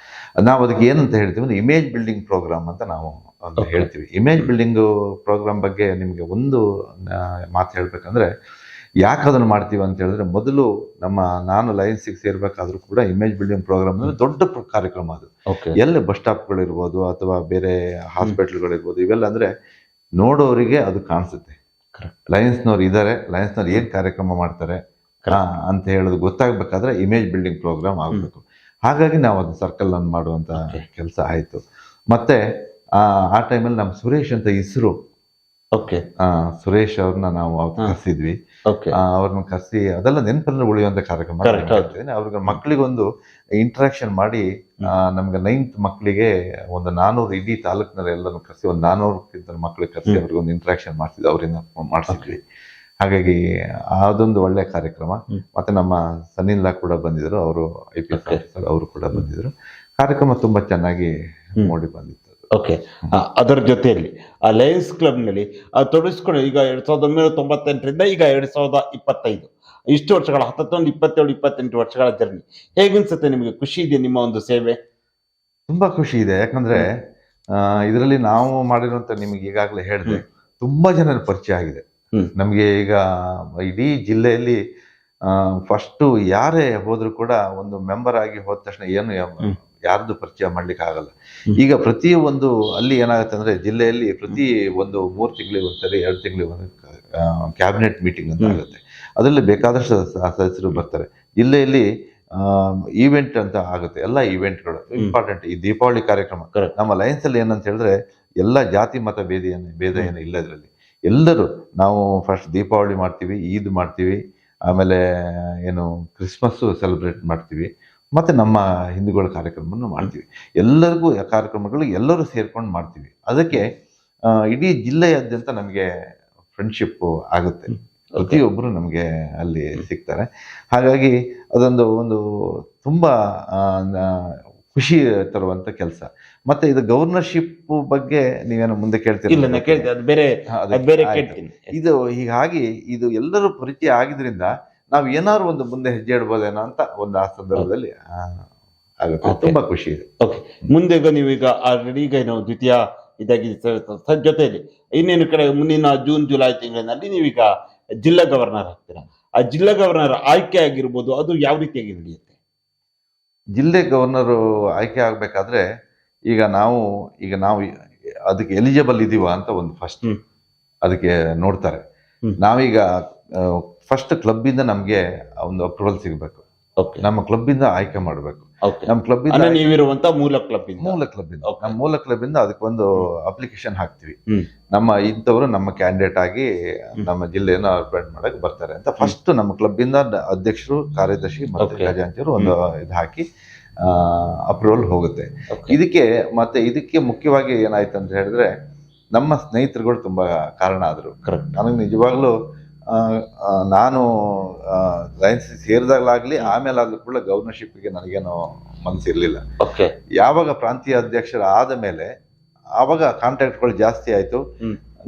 ನಾವು ಅದಕ್ಕೆ ಏನಂತ ಹೇಳ್ತೀವಿ ಅಂದ್ರೆ ಇಮೇಜ್ ಬಿಲ್ಡಿಂಗ್ ಪ್ರೋಗ್ರಾಮ್ ಅಂತ ನಾವು ಅಂತ ಹೇಳ್ತೀವಿ. ಇಮೇಜ್ ಬಿಲ್ಡಿಂಗ್ ಪ್ರೋಗ್ರಾಮ್ ಬಗ್ಗೆ ನಿಮಗೆ ಒಂದು ಮಾತು ಹೇಳ್ಬೇಕಂದ್ರೆ, ಯಾಕೆ ಅದನ್ನು ಮಾಡ್ತೀವಿ ಅಂತ ಹೇಳಿದ್ರೆ, ಮೊದಲು ನಾನು ಲಯನ್ಸಿಗೆ ಸೇರ್ಬೇಕಾದ್ರೂ ಕೂಡ ಇಮೇಜ್ ಬಿಲ್ಡಿಂಗ್ ಪ್ರೋಗ್ರಾಮ್ ಅಂದ್ರೆ ದೊಡ್ಡ ಕಾರ್ಯಕ್ರಮ ಅದು. ಎಲ್ಲ ಬಸ್ ಸ್ಟಾಪ್ಗಳಿರ್ಬೋದು ಅಥವಾ ಬೇರೆ ಹಾಸ್ಪಿಟಲ್ಗಳಿರ್ಬೋದು, ಇವೆಲ್ಲ ಅಂದ್ರೆ ನೋಡೋರಿಗೆ ಅದು ಕಾಣಿಸುತ್ತೆ, ಲಯನ್ಸ್ನವ್ರು ಇದ್ದಾರೆ, ಲಯನ್ಸ್ನವ್ರು ಏನ್ ಕಾರ್ಯಕ್ರಮ ಮಾಡ್ತಾರೆ ಅಂತ ಹೇಳೋದು ಗೊತ್ತಾಗ್ಬೇಕಾದ್ರೆ ಇಮೇಜ್ ಬಿಲ್ಡಿಂಗ್ ಪ್ರೋಗ್ರಾಮ್ ಆಗ್ಬೇಕು. ಹಾಗಾಗಿ ನಾವು ಅದು ಸರ್ಕಲ್ ಅನ್ನು ಮಾಡುವಂತ ಕೆಲಸ ಆಯ್ತು. ಮತ್ತೆ ಆ ಟೈಮಲ್ಲಿ ನಮ್ಮ ಸುರೇಶ್ ಅಂತ ಇಸ್ರು, ಸುರೇಶ್ ಅವ್ರನ್ನ ನಾವು ಕರೆಸಿದ್ವಿ. ಅವ್ರನ್ನ ಕರೆಸಿ ಅದೆಲ್ಲ ನೆನಪಲ್ಲಿ ಉಳಿಯುವಂತ ಕಾರ್ಯಕ್ರಮ. ಅವ್ರಿಗೆ ಮಕ್ಕಳಿಗೊಂದು ಇಂಟ್ರಾಕ್ಷನ್ ಮಾಡಿ, ನಮ್ಗೆ 9th ಮಕ್ಕಳಿಗೆ ಒಂದು 400, ಇಡೀ ತಾಲೂಕಿನಲ್ಲಿ ಎಲ್ಲರೂ ಕರೆಸಿ ಒಂದು 400ಕ್ಕಿಂತ ಮಕ್ಕಳಿಗೆ ಕರೆಸಿ ಅವ್ರಿಗೆ ಒಂದು ಇಂಟ್ರಾಕ್ಷನ್ ಮಾಡ್ತಿದ್ವಿ, ಅವರಿಂದ ಮಾಡಿಸಿದ್ವಿ. ಹಾಗಾಗಿ ಅದೊಂದು ಒಳ್ಳೆ ಕಾರ್ಯಕ್ರಮ. ಮತ್ತೆ ನಮ್ಮ ಸನಿಲ್ಲಾ ಕೂಡ ಬಂದಿದ್ರು, ಅವರು IPS ಆಫೀಸರ್, ಅವರು ಕೂಡ ಬಂದಿದ್ರು. ಕಾರ್ಯಕ್ರಮ ತುಂಬಾ ಚೆನ್ನಾಗಿ ಮೂಡಿ ಬಂದಿತ್ತು. ಅದರ ಜೊತೆಯಲ್ಲಿ ಆ ಲಯನ್ಸ್ ಕ್ಲಬ್ ನಲ್ಲಿ ತೊಡಗಿಸ್ಕೊಂಡು ಈಗ 1998ರಿಂದ ಈಗ 2025 ಇಷ್ಟು ವರ್ಷಗಳ 19, 27, 28 ವರ್ಷಗಳ ಜರ್ನಿ ಹೇಗನ್ಸುತ್ತೆ ನಿಮಗೆ? ಖುಷಿ ಇದೆ ನಿಮ್ಮ ಒಂದು ಸೇವೆ? ತುಂಬಾ ಖುಷಿ ಇದೆ. ಯಾಕಂದ್ರೆ ಇದರಲ್ಲಿ ನಾವು ಮಾಡಿರುವಂತ, ನಿಮಗೆ ಈಗಾಗಲೇ ಹೇಳಿದೆ, ತುಂಬಾ ಜನರ ಪರಿಚಯ ಆಗಿದೆ ನಮ್ಗೆ. ಈಗ ಇಡೀ ಜಿಲ್ಲೆಯಲ್ಲಿ ಫಸ್ಟ್ ಯಾರೇ ಹೋದ್ರು ಕೂಡ ಒಂದು ಮೆಂಬರ್ ಆಗಿ ಹೋದ ತಕ್ಷಣ ಯಾರ್ದು ಪರಿಚಯ ಮಾಡ್ಲಿಕ್ಕೆ ಆಗಲ್ಲ. ಈಗ ಪ್ರತಿ ಒಂದು ಅಲ್ಲಿ ಏನಾಗುತ್ತೆ ಅಂದ್ರೆ, ಜಿಲ್ಲೆಯಲ್ಲಿ ಪ್ರತಿ ಒಂದು 3 ತಿಂಗಳಿಗೆ ಒಂದ್ಸರಿ, 2 ತಿಂಗಳಿಗೆ ಒಂದು ಕ್ಯಾಬಿನೆಟ್ ಮೀಟಿಂಗ್ ಅಂತ ಆಗುತ್ತೆ. ಅದರಲ್ಲಿ ಬೇಕಾದಷ್ಟು ಸದಸ್ಯರು ಬರ್ತಾರೆ. ಜಿಲ್ಲೆಯಲ್ಲಿ ಈವೆಂಟ್ ಅಂತ ಆಗುತ್ತೆ, ಎಲ್ಲ ಈವೆಂಟ್ಗಳು ಇಂಪಾರ್ಟೆಂಟ್. ಈ ದೀಪಾವಳಿ ಕಾರ್ಯಕ್ರಮ ನಮ್ಮ ಲಯನ್ಸ್ ಅಲ್ಲಿ ಏನಂತ ಹೇಳಿದ್ರೆ, ಎಲ್ಲ ಜಾತಿ ಮತ ಭೇದ ಏನು ಇಲ್ಲ. ಇದರಲ್ಲಿ ಎಲ್ಲರೂ ನಾವು ಫಸ್ಟ್ ದೀಪಾವಳಿ ಮಾಡ್ತೀವಿ, ಈದ್ ಮಾಡ್ತೀವಿ, ಆಮೇಲೆ ಕ್ರಿಸ್ಮಸ್ ಸೆಲೆಬ್ರೇಟ್ ಮಾಡ್ತೀವಿ, ಮತ್ತೆ ನಮ್ಮ ಹಿಂದೂಗಳ ಕಾರ್ಯಕ್ರಮವನ್ನು ಮಾಡ್ತೀವಿ. ಎಲ್ಲರಿಗೂ ಕಾರ್ಯಕ್ರಮಗಳು ಎಲ್ಲರೂ ಸೇರ್ಕೊಂಡು ಮಾಡ್ತೀವಿ. ಅದಕ್ಕೆ ಇಡೀ ಜಿಲ್ಲೆಯಾದ್ಯಂತ ನಮಗೆ ಫ್ರೆಂಡ್ಶಿಪ್ ಆಗುತ್ತೆ, ಪ್ರತಿಯೊಬ್ಬರು ನಮಗೆ ಅಲ್ಲಿ ಸಿಗ್ತಾರೆ. ಹಾಗಾಗಿ ಒಂದು ತುಂಬಾ ಖುಷಿ ತರುವಂತ ಕೆಲಸ. ಮತ್ತೆ ಇದು ಗವರ್ನರ್ಶಿಪ್ ಬಗ್ಗೆ ನೀವೇನೋ ಮುಂದೆ ಕೇಳ್ತೀರಿ? ಇದು ಹೀಗಾಗಿ ಇದು ಎಲ್ಲರೂ ಪರಿಚಯ ಆಗಿದ್ರಿಂದ ನಾವು ಏನಾದ್ರು ಒಂದು ಮುಂದೆ ಹೆಜ್ಜೆ ಇಡ್ಬೋದೇನೋ ಅಂತ ಒಂದು ಆ ಸಂದರ್ಭದಲ್ಲಿ ಆಗುತ್ತೆ. ತುಂಬಾ ಖುಷಿ ಇದೆ. ಮುಂದೆ ನೀವೀಗ ಆಲ್ರೆಡಿ ಈಗ ದ್ವಿತೀಯ ಇದಾಗಿ ಜೊತೆಯಲ್ಲಿ ಇನ್ನೇನು ಕಡೆ ಮುಂದಿನ ಜೂನ್, ಜುಲೈ ತಿಂಗಳಿನಲ್ಲಿ ನೀವೀಗ ಜಿಲ್ಲಾ ಗವರ್ನರ್ ಆಗ್ತೀರಾ. ಆ ಜಿಲ್ಲಾ ಗವರ್ನರ್ ಆಯ್ಕೆ ಆಗಿರ್ಬೋದು, ಅದು ಯಾವ ರೀತಿಯಾಗಿ ನಡೆಯುತ್ತೆ? ಜಿಲ್ಲೆ ಗವರ್ನರ್ ಆಯ್ಕೆ ಆಗ್ಬೇಕಾದ್ರೆ ಈಗ ನಾವು ಅದಕ್ಕೆ ಎಲಿಜಿಬಲ್ ಇದೀವ ಅಂತ ಒಂದು ಫಸ್ಟ್ ಅದಕ್ಕೆ ನೋಡ್ತಾರೆ. ನಾವೀಗ ಫಸ್ಟ್ ಕ್ಲಬ್ ಇಂದ ನಮ್ಗೆ ಒಂದು ಅಪ್ರೂವಲ್ ಸಿಗ್ಬೇಕು. ನಮ್ಮ ಕ್ಲಬ್ ಇಂದ ಆಯ್ಕೆ ಮಾಡ್ಬೇಕು. ನಮ್ಮ ಕ್ಲಬ್ ಇಂದ ನೀವಿರುವಂತ ಮೂಲ ಕ್ಲಬ್ ಇಂದ ನಮ್ಮ ಮೂಲ ಕ್ಲಬ್ ಇಂದ ಅದಕ್ಕೆ ಒಂದು ಅಪ್ಲಿಕೇಶನ್ ಹಾಕ್ತಿವಿ. ಇಂಥವ್ರು ನಮ್ಮ ಕ್ಯಾಂಡಿಡೇಟ್ ಆಗಿ ನಮ್ಮ ಜಿಲ್ಲೆಯನ್ನು ಅಪಾಯಿಂಟ್ ಮಾಡಕ್ ಬರ್ತಾರೆ ಅಂತ ಫಸ್ಟ್ ನಮ್ಮ ಕ್ಲಬ್ ಇಂದ ಅಧ್ಯಕ್ಷರು, ಕಾರ್ಯದರ್ಶಿ ಮತ್ತೆ ಖಜಾಂಚಿಯರು ಒಂದು ಇದು ಹಾಕಿ ಅಪ್ರೂವಲ್ ಹೋಗುತ್ತೆ. ಇದಕ್ಕೆ ಮುಖ್ಯವಾಗಿ ಏನಾಯ್ತು ಅಂತ ಹೇಳಿದ್ರೆ, ನಮ್ಮ ಸ್ನೇಹಿತರುಗಳು ತುಂಬಾ ಕಾರಣ ಆದ್ರು. ನನಗೆ ನಿಜವಾಗ್ಲೂ ನಾನು ಲಯನ್ಸ್ ಸೇರಿದಾಗಲಾಗ್ಲಿ ಆಮೇಲೆ ಆದ್ರೂ ಕೂಡ ಗವರ್ನರ್ಶಿಪ್ಗೆ ನನಗೇನು ಮನಸ್ಸಿರ್ಲಿಲ್ಲ. ಯಾವಾಗ ಪ್ರಾಂತೀಯ ಅಧ್ಯಕ್ಷರ ಆದ ಮೇಲೆ ಆವಾಗ ಕಾಂಟ್ಯಾಕ್ಟ್ಗಳು ಜಾಸ್ತಿ ಆಯ್ತು.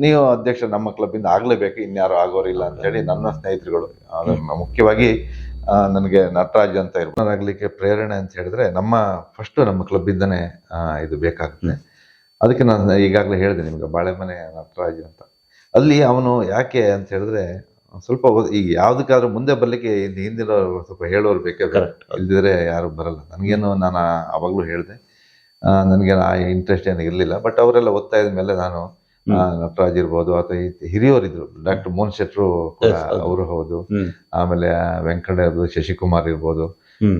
ನೀವು ಅಧ್ಯಕ್ಷ ನಮ್ಮ ಕ್ಲಬ್ ಇಂದ ಆಗ್ಲೇಬೇಕು, ಇನ್ಯಾರು ಆಗೋರಿಲ್ಲ ಅಂತ ಹೇಳಿ ನನ್ನ ಸ್ನೇಹಿತರುಗಳು, ಮುಖ್ಯವಾಗಿ ನನಗೆ ನಟರಾಜ್ ಅಂತ ಆಗ್ಲಿಕ್ಕೆ ಪ್ರೇರಣೆ ಅಂತ ಹೇಳಿದ್ರೆ ನಮ್ಮ ಕ್ಲಬ್ ಇಂದನೇ ಇದು ಬೇಕಾಗುತ್ತೆ. ಅದಕ್ಕೆ ನಾನು ಈಗಾಗಲೇ ಹೇಳಿದೆ ನಿಮ್ಗೆ, ಬಾಳೆಮನೆ ನಟರಾಜ್ ಅಂತ. ಅಲ್ಲಿ ಅವನು ಯಾಕೆ ಅಂತ ಹೇಳಿದ್ರೆ, ಸ್ವಲ್ಪ ಈಗ ಯಾವ್ದಕ್ಕಾದ್ರೂ ಮುಂದೆ ಬರ್ಲಿಕ್ಕೆ ಹಿಂದಿನ ಸ್ವಲ್ಪ ಹೇಳೋರು ಬೇಕೇ ಬೇಕು. ಇಲ್ದಿದ್ರೆ ಯಾರು ಬರಲ್ಲ. ನನಗೇನು ನಾನು ಅವಾಗ್ಲೂ ಹೇಳಿದೆ, ನನಗೆ ಆ ಇಂಟ್ರೆಸ್ಟ್ ಏನು ಇರಲಿಲ್ಲ. ಬಟ್ ಅವರೆಲ್ಲ ಒತ್ತಾಯದ ಮೇಲೆ ನಾನು ನಟರಾಜ್ ಇರ್ಬೋದು ಅಥವಾ ಹಿರಿಯವರಿದ್ರು, ಡಾಕ್ಟರ್ ಮೋಹನ್ ಶೆಟ್ರು ಕೂಡ ಅವರು ಹೌದು, ಆಮೇಲೆ ವೆಂಕಟ ಇರ್ಬೋದು, ಶಶಿಕುಮಾರ್ ಇರ್ಬೋದು,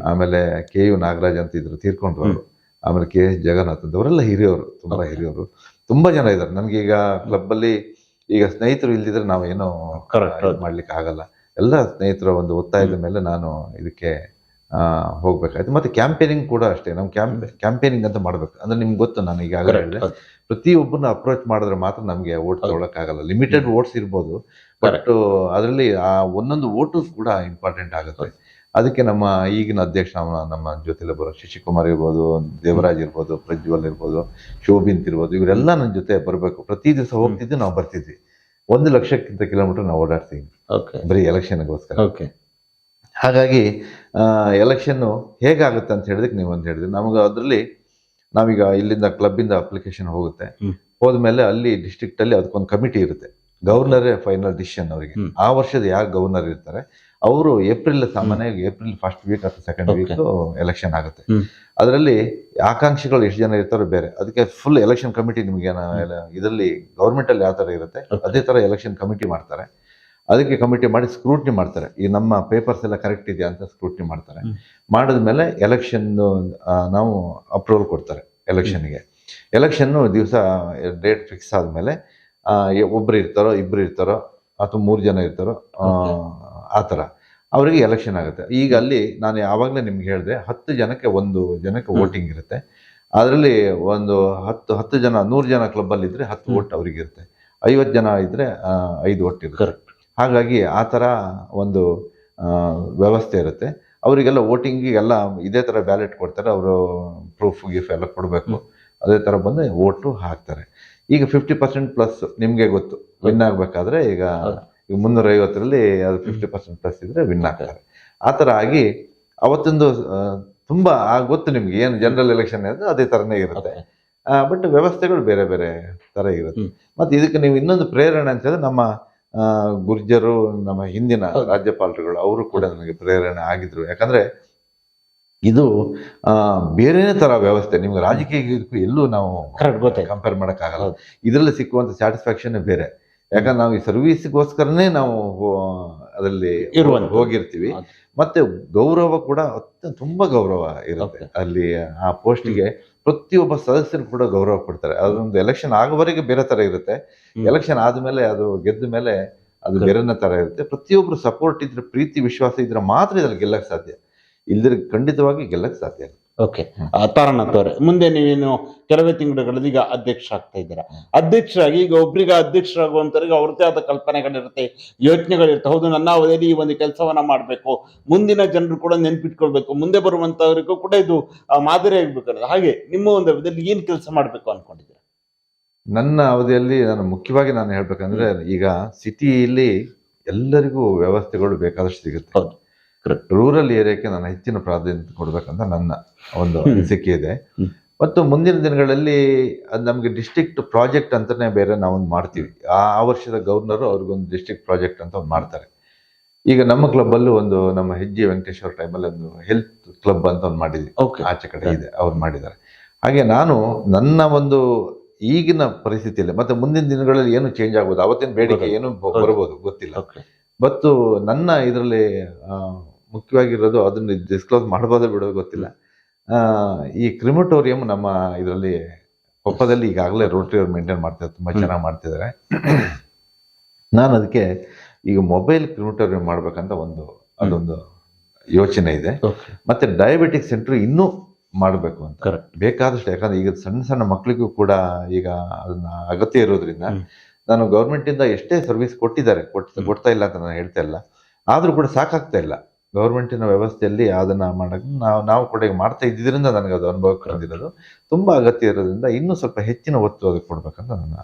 ಆಮೇಲೆ KU ನಾಗರಾಜ್ ಅಂತ ಇದ್ರು, ತೀರ್ಕೊಂಡ್ರು ಅವರು, ಆಮೇಲೆ KS ಜಗನ್ನಾಥ್ ಅಂತ, ಅವರೆಲ್ಲ ಹಿರಿಯವರು, ತುಂಬಾ ಹಿರಿಯವರು, ತುಂಬಾ ಜನ ಇದ್ದಾರೆ. ನನ್ಗೆ ಈಗ ಕ್ಲಬ್ ಅಲ್ಲಿ ಈಗ ಸ್ನೇಹಿತರು ಇಲ್ದಿದ್ರೆ ನಾವೇನೋ ಮಾಡ್ಲಿಕ್ಕೆ ಆಗಲ್ಲ. ಎಲ್ಲ ಸ್ನೇಹಿತರ ಒಂದು ಒತ್ತಾಯದ ಮೇಲೆ ನಾನು ಇದಕ್ಕೆ ಹೋಗ್ಬೇಕಾಯ್ತು. ಮತ್ತೆ ಕ್ಯಾಂಪೇನಿಂಗ್ ಕೂಡ ಅಷ್ಟೇ, ನಾವು ಕ್ಯಾಂಪೇನಿಂಗ್ ಅಂತ ಮಾಡ್ಬೇಕು. ಅಂದ್ರೆ ನಿಮ್ಗೆ ಗೊತ್ತು, ನಾನು ಈಗಾಗಲೇ ಹೇಳಿದೆ, ಪ್ರತಿಯೊಬ್ಬರನ್ನ ಅಪ್ರೋಚ್ ಮಾಡಿದ್ರೆ ಮಾತ್ರ ನಮಗೆ ಓಟ್ ತಗೊಳಕ್ಕಾಗಲ್ಲ. ಲಿಮಿಟೆಡ್ ಓಟ್ಸ್ ಇರ್ಬೋದು, ಬಟ್ ಅದರಲ್ಲಿ ಆ ಒಂದೊಂದು ಓಟು ಕೂಡ ಇಂಪಾರ್ಟೆಂಟ್ ಆಗುತ್ತೆ. ಅದಕ್ಕೆ ನಮ್ಮ ಈಗಿನ ಅಧ್ಯಕ್ಷ ನಮ್ಮ ಜೊತೆಲೆ ಬರೋ ಶಶಿಕುಮಾರ್ ಇರ್ಬೋದು, ದೇವರಾಜ್ ಇರ್ಬೋದು, ಪ್ರಜ್ವಲ್ ಇರ್ಬೋದು, ಶೋಭಿಂತ್ ಇರ್ಬೋದು, ಇವರೆಲ್ಲ ನನ್ನ ಜೊತೆ ಬರಬೇಕು. ಪ್ರತಿ ದಿವಸ ಹೋಗ್ತಿದ್ವಿ, ನಾವು ಬರ್ತಿದ್ವಿ. 1,00,000ಕ್ಕಿಂತ ಕಿಲೋಮೀಟರ್ ನಾವು ಓಡಾಡ್ತೀವಿ ಬರೀ ಎಲೆಕ್ಷನ್ಗೋಸ್ಕರ. ಹಾಗಾಗಿ ಎಲೆಕ್ಷನ್ನು ಹೇಗಾಗುತ್ತೆ ಅಂತ ಹೇಳಿದಕ್ಕೆ ನೀವು ಅಂತ ಹೇಳಿದ್ರಿ, ನಮಗೆ ಅದರಲ್ಲಿ ನಾವೀಗ ಇಲ್ಲಿಂದ ಕ್ಲಬ್ಬಿಂದ ಅಪ್ಲಿಕೇಶನ್ ಹೋಗುತ್ತೆ, ಹೋದ್ಮೇಲೆ ಅಲ್ಲಿ ಡಿಸ್ಟ್ರಿಕ್ಟ್ ಅಲ್ಲಿ ಅದಕ್ಕೊಂದು ಕಮಿಟಿ ಇರುತ್ತೆ. ಗವರ್ನರೇ ಫೈನಲ್ ಡಿಸಿಷನ್ ಅವರಿಗೆ. ಆ ವರ್ಷದ ಯಾರು ಗವರ್ನರ್ ಇರ್ತಾರೆ ಅವರು ಸಾಮಾನ್ಯವಾಗಿ ಏಪ್ರಿಲ್ ಫಸ್ಟ್ ವೀಕ್ ಅಥವಾ ಸೆಕೆಂಡ್ ವೀಕ್ ಎಲೆಕ್ಷನ್ ಆಗುತ್ತೆ. ಅದರಲ್ಲಿ ಆಕಾಂಕ್ಷಿಗಳು ಎಷ್ಟು ಜನ ಇರ್ತಾರೋ ಬೇರೆ, ಅದಕ್ಕೆ ಫುಲ್ ಎಲೆಕ್ಷನ್ ಕಮಿಟಿ ನಿಮ್ಗೆ ಇದರಲ್ಲಿ ಗವರ್ಮೆಂಟ್ ಅಲ್ಲಿ ಯಾವ ತರ ಇರುತ್ತೆ ಅದೇ ತರ ಎಲೆಕ್ಷನ್ ಕಮಿಟಿ ಮಾಡ್ತಾರೆ. ಅದಕ್ಕೆ ಕಮಿಟಿ ಮಾಡಿ ಸ್ಕ್ರೂಟ್ನಿ ಮಾಡ್ತಾರೆ, ಈ ನಮ್ಮ ಪೇಪರ್ಸ್ ಎಲ್ಲ ಕರೆಕ್ಟ್ ಇದೆಯಾ ಅಂತ ಸ್ಕ್ರೂಟ್ನಿ ಮಾಡ್ತಾರೆ. ಮಾಡಿದ್ಮೇಲೆ ಎಲೆಕ್ಷನ್ ನಾವು ಅಪ್ರೂವಲ್ ಕೊಡ್ತಾರೆ ಎಲೆಕ್ಷನ್ಗೆ. ಎಲೆಕ್ಷನ್ ದಿವಸ ಡೇಟ್ ಫಿಕ್ಸ್ ಆದ್ಮೇಲೆ ಒಬ್ರು ಇರ್ತಾರೋ, ಇಬ್ರು ಇರ್ತಾರೋ, ಅಥವಾ 3 ಜನ ಇರ್ತಾರೋ, ಆ ಥರ ಅವರಿಗೆ ಎಲೆಕ್ಷನ್ ಆಗುತ್ತೆ. ಈಗ ಅಲ್ಲಿ ನಾನು ಯಾವಾಗಲೇ ನಿಮ್ಗೆ ಹೇಳಿದೆ, 10 ಜನಕ್ಕೆ 1 ಜನಕ್ಕೆ ವೋಟಿಂಗ್ ಇರುತ್ತೆ. ಅದರಲ್ಲಿ ಒಂದು 10 ಜನ 100 ಜನ ಕ್ಲಬ್ಬಲ್ಲಿ ಇದ್ರೆ 10 ವೋಟ್ ಅವ್ರಿಗೆ ಇರುತ್ತೆ. 50 ಜನ ಇದ್ರೆ 5 ವೋಟ್ ಇರುತ್ತೆ. ಹಾಗಾಗಿ ಆ ಥರ ಒಂದು ವ್ಯವಸ್ಥೆ ಇರುತ್ತೆ. ಅವರಿಗೆಲ್ಲ ವೋಟಿಂಗಿಗೆಲ್ಲ ಇದೇ ಥರ ಬ್ಯಾಲೆಟ್ ಕೊಡ್ತಾರೆ, ಅವರು ಪ್ರೂಫ್ ಗಿಫ್ ಎಲ್ಲ ಕೊಡಬೇಕು. ಅದೇ ಥರ ಬಂದು ವೋಟು ಹಾಕ್ತಾರೆ. ಈಗ 50% ಪ್ಲಸ್ ನಿಮಗೆ ಗೊತ್ತು, ವಿನ್ ಆಗಬೇಕಾದ್ರೆ ಈಗ 350ರಲ್ಲಿ ಅದು 50% ಪ್ಲಸ್ ಇದ್ರೆ ವಿನ್ ಆಗ್ತಾರೆ. ಆ ಥರ ಆಗಿ ಅವತ್ತೊಂದು ತುಂಬಾ ಗೊತ್ತು ನಿಮ್ಗೆ ಏನು ಜನರಲ್ ಎಲೆಕ್ಷನ್ ಅಂದ್ರೆ ಅದೇ ಥರನೇ ಇರುತ್ತೆ. ಬಟ್ ವ್ಯವಸ್ಥೆಗಳು ಬೇರೆ ಬೇರೆ ಥರ ಇರುತ್ತೆ. ಮತ್ತು ಇದಕ್ಕೆ ನೀವು ಇನ್ನೊಂದು ಪ್ರೇರಣೆ ಅಂತ ಹೇಳಿದ್ರೆ, ನಮ್ಮ ಗುರ್ಜರು, ನಮ್ಮ ಹಿಂದಿನ ರಾಜ್ಯಪಾಲರುಗಳು, ಅವರು ಕೂಡ ನನಗೆ ಪ್ರೇರಣೆ ಆಗಿದ್ರು. ಯಾಕಂದ್ರೆ ಇದು ಬೇರೆನೇ ತರ ವ್ಯವಸ್ಥೆ. ನಿಮ್ಗೆ ರಾಜಕೀಯ ಎಲ್ಲೂ ನಾವು ಕಂಪೇರ್ ಮಾಡೋಕ್ಕಾಗಲ್ಲ. ಇದರಲ್ಲಿ ಸಿಕ್ಕುವಂತ ಸ್ಯಾಟಿಸ್ಫ್ಯಾಕ್ಷನ್ ಬೇರೆ. ಯಾಕಂದ್ರೆ ನಾವು ಈ ಸರ್ವಿಸ್ಗೋಸ್ಕರನೇ ನಾವು ಅದರಲ್ಲಿ ಹೋಗಿರ್ತೀವಿ. ಮತ್ತೆ ಗೌರವ ಕೂಡ ತುಂಬಾ ಗೌರವ ಇರುತ್ತೆ ಅಲ್ಲಿ. ಆ ಪೋಸ್ಟ್ಗೆ ಪ್ರತಿಯೊಬ್ಬ ಸದಸ್ಯರು ಕೂಡ ಗೌರವ ಕೊಡ್ತಾರೆ. ಅದೊಂದು ಎಲೆಕ್ಷನ್ ಆಗೋವರೆಗೆ ಬೇರೆ ತರ ಇರುತ್ತೆ, ಎಲೆಕ್ಷನ್ ಆದ್ಮೇಲೆ ಅದು ಗೆದ್ದ ಮೇಲೆ ಅದು ಬೇರೆನೇ ತರ ಇರುತ್ತೆ. ಪ್ರತಿಯೊಬ್ರು ಸಪೋರ್ಟ್ ಇದ್ರೆ, ಪ್ರೀತಿ ವಿಶ್ವಾಸ ಇದ್ರೆ ಮಾತ್ರ ಇದ್ರಲ್ಲಿ ಗೆಲ್ಲಕ್ ಸಾಧ್ಯ, ಇಲ್ದಿರ ಖಂಡಿತವಾಗಿ ಗೆಲ್ಲಕ್ ಸಾಧ್ಯ. ಓಕೆ, ತಾರನಾಥ್ ಅವರೇ, ಮುಂದೆ ನೀವೇನು ಕೆಲವೇ ತಿಂಗಳುಗಳಲ್ಲಿ ಈಗ ಅಧ್ಯಕ್ಷ ಆಗ್ತಾ ಇದ್ದೀರಾ. ಅಧ್ಯಕ್ಷರಾಗಿ ಈಗ ಒಬ್ರಿಗೆ ಅಧ್ಯಕ್ಷರಾಗುವಂತವ್ರಿಗೆ ಅವ್ರದ್ದೇ ಆದ ಕಲ್ಪನೆಗಳಿರುತ್ತೆ, ಯೋಚನೆಗಳಿರುತ್ತೆ. ಹೌದು, ನನ್ನ ಅವಧಿಯಲ್ಲಿ ಈ ಒಂದು ಕೆಲಸವನ್ನ ಮಾಡಬೇಕು, ಮುಂದಿನ ಜನರು ಕೂಡ ನೆನ್ಪಿಟ್ಕೊಳ್ಬೇಕು, ಮುಂದೆ ಬರುವಂತವರಿಗೂ ಕೂಡ ಇದು ಮಾದರಿ ಆಗ್ಬೇಕಾದ್ರೆ. ಹಾಗೆ ನಿಮ್ಮ ಒಂದು ಅವಧಿಯಲ್ಲಿ ಏನ್ ಕೆಲಸ ಮಾಡ್ಬೇಕು ಅನ್ಕೊಂಡಿದ್ದೀರಾ? ನನ್ನ ಅವಧಿಯಲ್ಲಿ ಮುಖ್ಯವಾಗಿ ನಾನು ಹೇಳ್ಬೇಕಂದ್ರೆ, ಈಗ ಸಿಟಿಯಲ್ಲಿ ಎಲ್ಲರಿಗೂ ವ್ಯವಸ್ಥೆಗಳು ಬೇಕಾದಷ್ಟು ಸಿಗುತ್ತೆ. ರೂರಲ್ ಏರಿಯಾಕ್ಕೆ ನಾನು ಹೆಚ್ಚಿನ ಪ್ರಾಧಾನ್ಯತೆ ಕೊಡ್ಬೇಕಂತ ನನ್ನ ಒಂದು ಅನಿಸಿಕೆ ಇದೆ. ಮತ್ತು ಮುಂದಿನ ದಿನಗಳಲ್ಲಿ ಅದು ನಮಗೆ ಡಿಸ್ಟ್ರಿಕ್ಟ್ ಪ್ರಾಜೆಕ್ಟ್ ಅಂತಾನೆ ಬೇರೆ ನಾವೊಂದು ಮಾಡ್ತೀವಿ. ಆ ವರ್ಷದ ಗವರ್ನರು ಅವ್ರಿಗೊಂದು ಡಿಸ್ಟ್ರಿಕ್ಟ್ ಪ್ರಾಜೆಕ್ಟ್ ಅಂತ ಒಂದು ಮಾಡ್ತಾರೆ. ಈಗ ನಮ್ಮ ಕ್ಲಬ್ ಅಲ್ಲೂ ಒಂದು, ನಮ್ಮ ಹೆಜ್ಜೆ ವೆಂಕಟೇಶ್ವರ ಟೈಮಲ್ಲಿ ಒಂದು ಹೆಲ್ತ್ ಕ್ಲಬ್ ಅಂತ ಒಂದು ಮಾಡಿದ್ವಿ, ಆಚೆ ಕಡೆ ಇದೆ, ಅವ್ರು ಮಾಡಿದ್ದಾರೆ. ಹಾಗೆ ನಾನು ನನ್ನ ಒಂದು ಈಗಿನ ಪರಿಸ್ಥಿತಿಯಲ್ಲಿ ಮತ್ತೆ ಮುಂದಿನ ದಿನಗಳಲ್ಲಿ ಏನು ಚೇಂಜ್ ಆಗ್ಬೋದು, ಅವತ್ತಿನ ಬೇಡಿಕೆ ಏನು ಬರ್ಬೋದು ಗೊತ್ತಿಲ್ಲ. ಮತ್ತು ನನ್ನ ಇದರಲ್ಲಿ ಮುಖ್ಯವಾಗಿರೋದು, ಅದನ್ನ ಡಿಸ್ಕ್ಲೋಸ್ ಮಾಡ್ಬೋದೇ ಬಿಡೋದು ಗೊತ್ತಿಲ್ಲ, ಈ ಕ್ರಿಮಟೋರಿಯಂ ನಮ್ಮ ಇದರಲ್ಲಿ ಕೊಪ್ಪದಲ್ಲಿ ಈಗಾಗಲೇ ರೋಟರಿ ಅವ್ರು ಮೇಂಟೈನ್ ಮಾಡ್ತಿದ್ದಾರೆ, ತುಂಬಾ ಚೆನ್ನಾಗಿ ಮಾಡ್ತಿದ್ದಾರೆ. ನಾನು ಅದಕ್ಕೆ ಈಗ ಮೊಬೈಲ್ ಕ್ರಿಮಟೋರಿಯಂ ಮಾಡ್ಬೇಕಂತ ಅದೊಂದು ಯೋಚನೆ ಇದೆ. ಮತ್ತೆ ಡಯಾಬಿಟಿಕ್ ಸೆಂಟರ್ ಇನ್ನೂ ಮಾಡಬೇಕು ಅಂತ ಬೇಕಾದಷ್ಟು. ಯಾಕಂದ್ರೆ ಈಗ ಸಣ್ಣ ಸಣ್ಣ ಮಕ್ಕಳಿಗೂ ಕೂಡ ಈಗ ಅದನ್ನ ಅಗತ್ಯ ಇರೋದ್ರಿಂದ, ನಾನು ಗೌರ್ಮೆಂಟ್ ಇಂದ ಎಷ್ಟೇ ಸರ್ವಿಸ್ ಕೊಟ್ಟಿದ್ದಾರೆ, ಕೊಡ್ತಾ ಇಲ್ಲ ಅಂತ ನಾನು ಹೇಳ್ತಾ ಇಲ್ಲ, ಆದ್ರೂ ಕೂಡ ಸಾಕಾಗ್ತಾ ಇಲ್ಲ. ಗೌರ್ಮೆಂಟಿನ ವ್ಯವಸ್ಥೆಯಲ್ಲಿ ಅದನ್ನ ಮಾಡಕ್ಕೆ ನಾವು ಕೂಡ ಈಗ ಮಾಡ್ತಾ ಇದ್ದಿದ್ರಿಂದ ನನಗೆ ಅದು ಅನುಭವಕ್ಕೆ ಬಂದಿರೋದು. ತುಂಬಾ ಅಗತ್ಯ ಇರೋದ್ರಿಂದ ಇನ್ನೂ ಸ್ವಲ್ಪ ಹೆಚ್ಚಿನ ಒತ್ತು ಅದಕ್ಕೆ ಕೊಡ್ಬೇಕಂತ ನನ್ನ.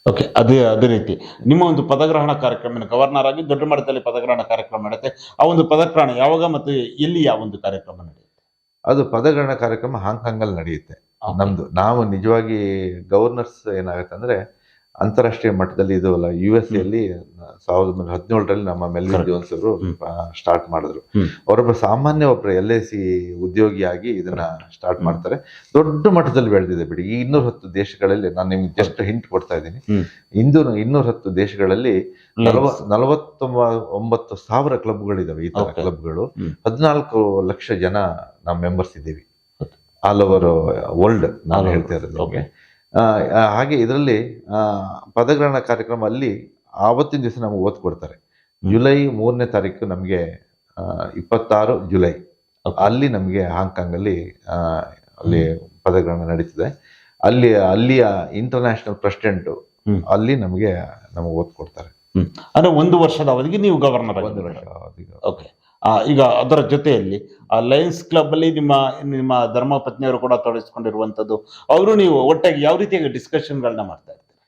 ಓಕೆ, ಅದೇ ರೀತಿ ನಿಮ್ಮ ಒಂದು ಪದಗ್ರಹಣ ಕಾರ್ಯಕ್ರಮ, ಗವರ್ನರ್ ಆಗಿ ದೊಡ್ಡ ಮಟ್ಟದಲ್ಲಿ ಪದಗ್ರಹಣ ಕಾರ್ಯಕ್ರಮ ನಡೆಯುತ್ತೆ. ಆ ಒಂದು ಪದಗ್ರಹಣ ಯಾವಾಗ ಮತ್ತು ಎಲ್ಲಿ ಯಾವ ಒಂದು ಕಾರ್ಯಕ್ರಮ ನಡೆಯುತ್ತೆ? ಅದು ಪದಗ್ರಹಣ ಕಾರ್ಯಕ್ರಮ ಹಾಂಗ್ಕಾಂಗ್ ಅಲ್ಲಿ ನಡೆಯುತ್ತೆ. ನಮ್ದು ನಾವು ನಿಜವಾಗಿ ಗವರ್ನರ್ಸ್ ಏನಾಗುತ್ತೆ ಅಂದ್ರೆ, ಅಂತಾರಾಷ್ಟ್ರೀಯ ಮಟ್ಟದಲ್ಲಿ ಇದು USA ಅಲ್ಲಿ 1917ರಲ್ಲಿ ನಮ್ಮ ಮೆಲ್ವಿನ್ ಜೋನ್ಸ್ ಅವರು ಸ್ಟಾರ್ಟ್ ಮಾಡಿದ್ರು. ಅವರೊಬ್ಬ ಸಾಮಾನ್ಯ LIC ಉದ್ಯೋಗಿಯಾಗಿ ಇದನ್ನ ಸ್ಟಾರ್ಟ್ ಮಾಡ್ತಾರೆ. ದೊಡ್ಡ ಮಟ್ಟದಲ್ಲಿ ಬೆಳೆದಿದೆ ಬಿಡಿ. ಈ 210 ದೇಶಗಳಲ್ಲಿ, ನಾನು ನಿಮ್ಗೆ ಜಸ್ಟ್ ಹಿಂಟ್ ಕೊಡ್ತಾ ಇದ್ದೀನಿ, 210 ದೇಶಗಳಲ್ಲಿ 49,000 ಕ್ಲಬ್ಗಳಿದಾವೆ. ಈ ತರ ಕ್ಲಬ್ಗಳು 14 ಲಕ್ಷ ಜನ ನಾವು ಮೆಂಬರ್ಸ್ ಇದ್ದೀವಿ ಆಲ್ ಓವರ್ ವರ್ಲ್ಡ್ ನಾನು ಹೇಳ್ತಾ ಇರೋದು. ಹಾಗೆ ಇದರಲ್ಲಿ ಪದಗ್ರಹಣ ಕಾರ್ಯಕ್ರಮ ಅಲ್ಲಿ ಆವತ್ತಿನ ದಿವಸ ನಮಗೆ ಓದ್ ಕೊಡ್ತಾರೆ. ಜುಲೈ 3ನೇ ತಾರೀಕು ನಮಗೆ 26 ಜುಲೈ ಅಲ್ಲಿ ನಮಗೆ ಹಾಂಗ್ಕಾಂಗ್ ಅಲ್ಲಿ ಪದಗ್ರಹಣ ನಡೀತದೆ. ಅಲ್ಲಿಯ ಇಂಟರ್ನ್ಯಾಷನಲ್ ಪ್ರೆಸಿಡೆಂಟ್ ಅಲ್ಲಿ ನಮಗೆ ಓದ್ ಕೊಡ್ತಾರೆ. ಅಂದ್ರೆ 1 ವರ್ಷದ ಅವಧಿಗೆ ನೀವು ಗವರ್ನರ್. 1 ವರ್ಷ ಅವಧಿಗೆ. ಓಕೆ. ಈಗ ಅದರ ಜೊತೆಯಲ್ಲಿ ಲಯನ್ಸ್ ಕ್ಲಬ್ ಅಲ್ಲಿ ನಿಮ್ಮ ಧರ್ಮಪತ್ನಿಯವರು ಕೂಡ ತೊಡಗಿಸ್ಕೊಂಡಿರುವಂತದ್ದು, ಅವರು ನೀವು ಒಟ್ಟಾಗಿ ಯಾವ ರೀತಿಯಾಗಿ ಡಿಸ್ಕಷನ್ಗಳನ್ನ ಮಾಡ್ತಾ ಇರ್ತೀರಿ?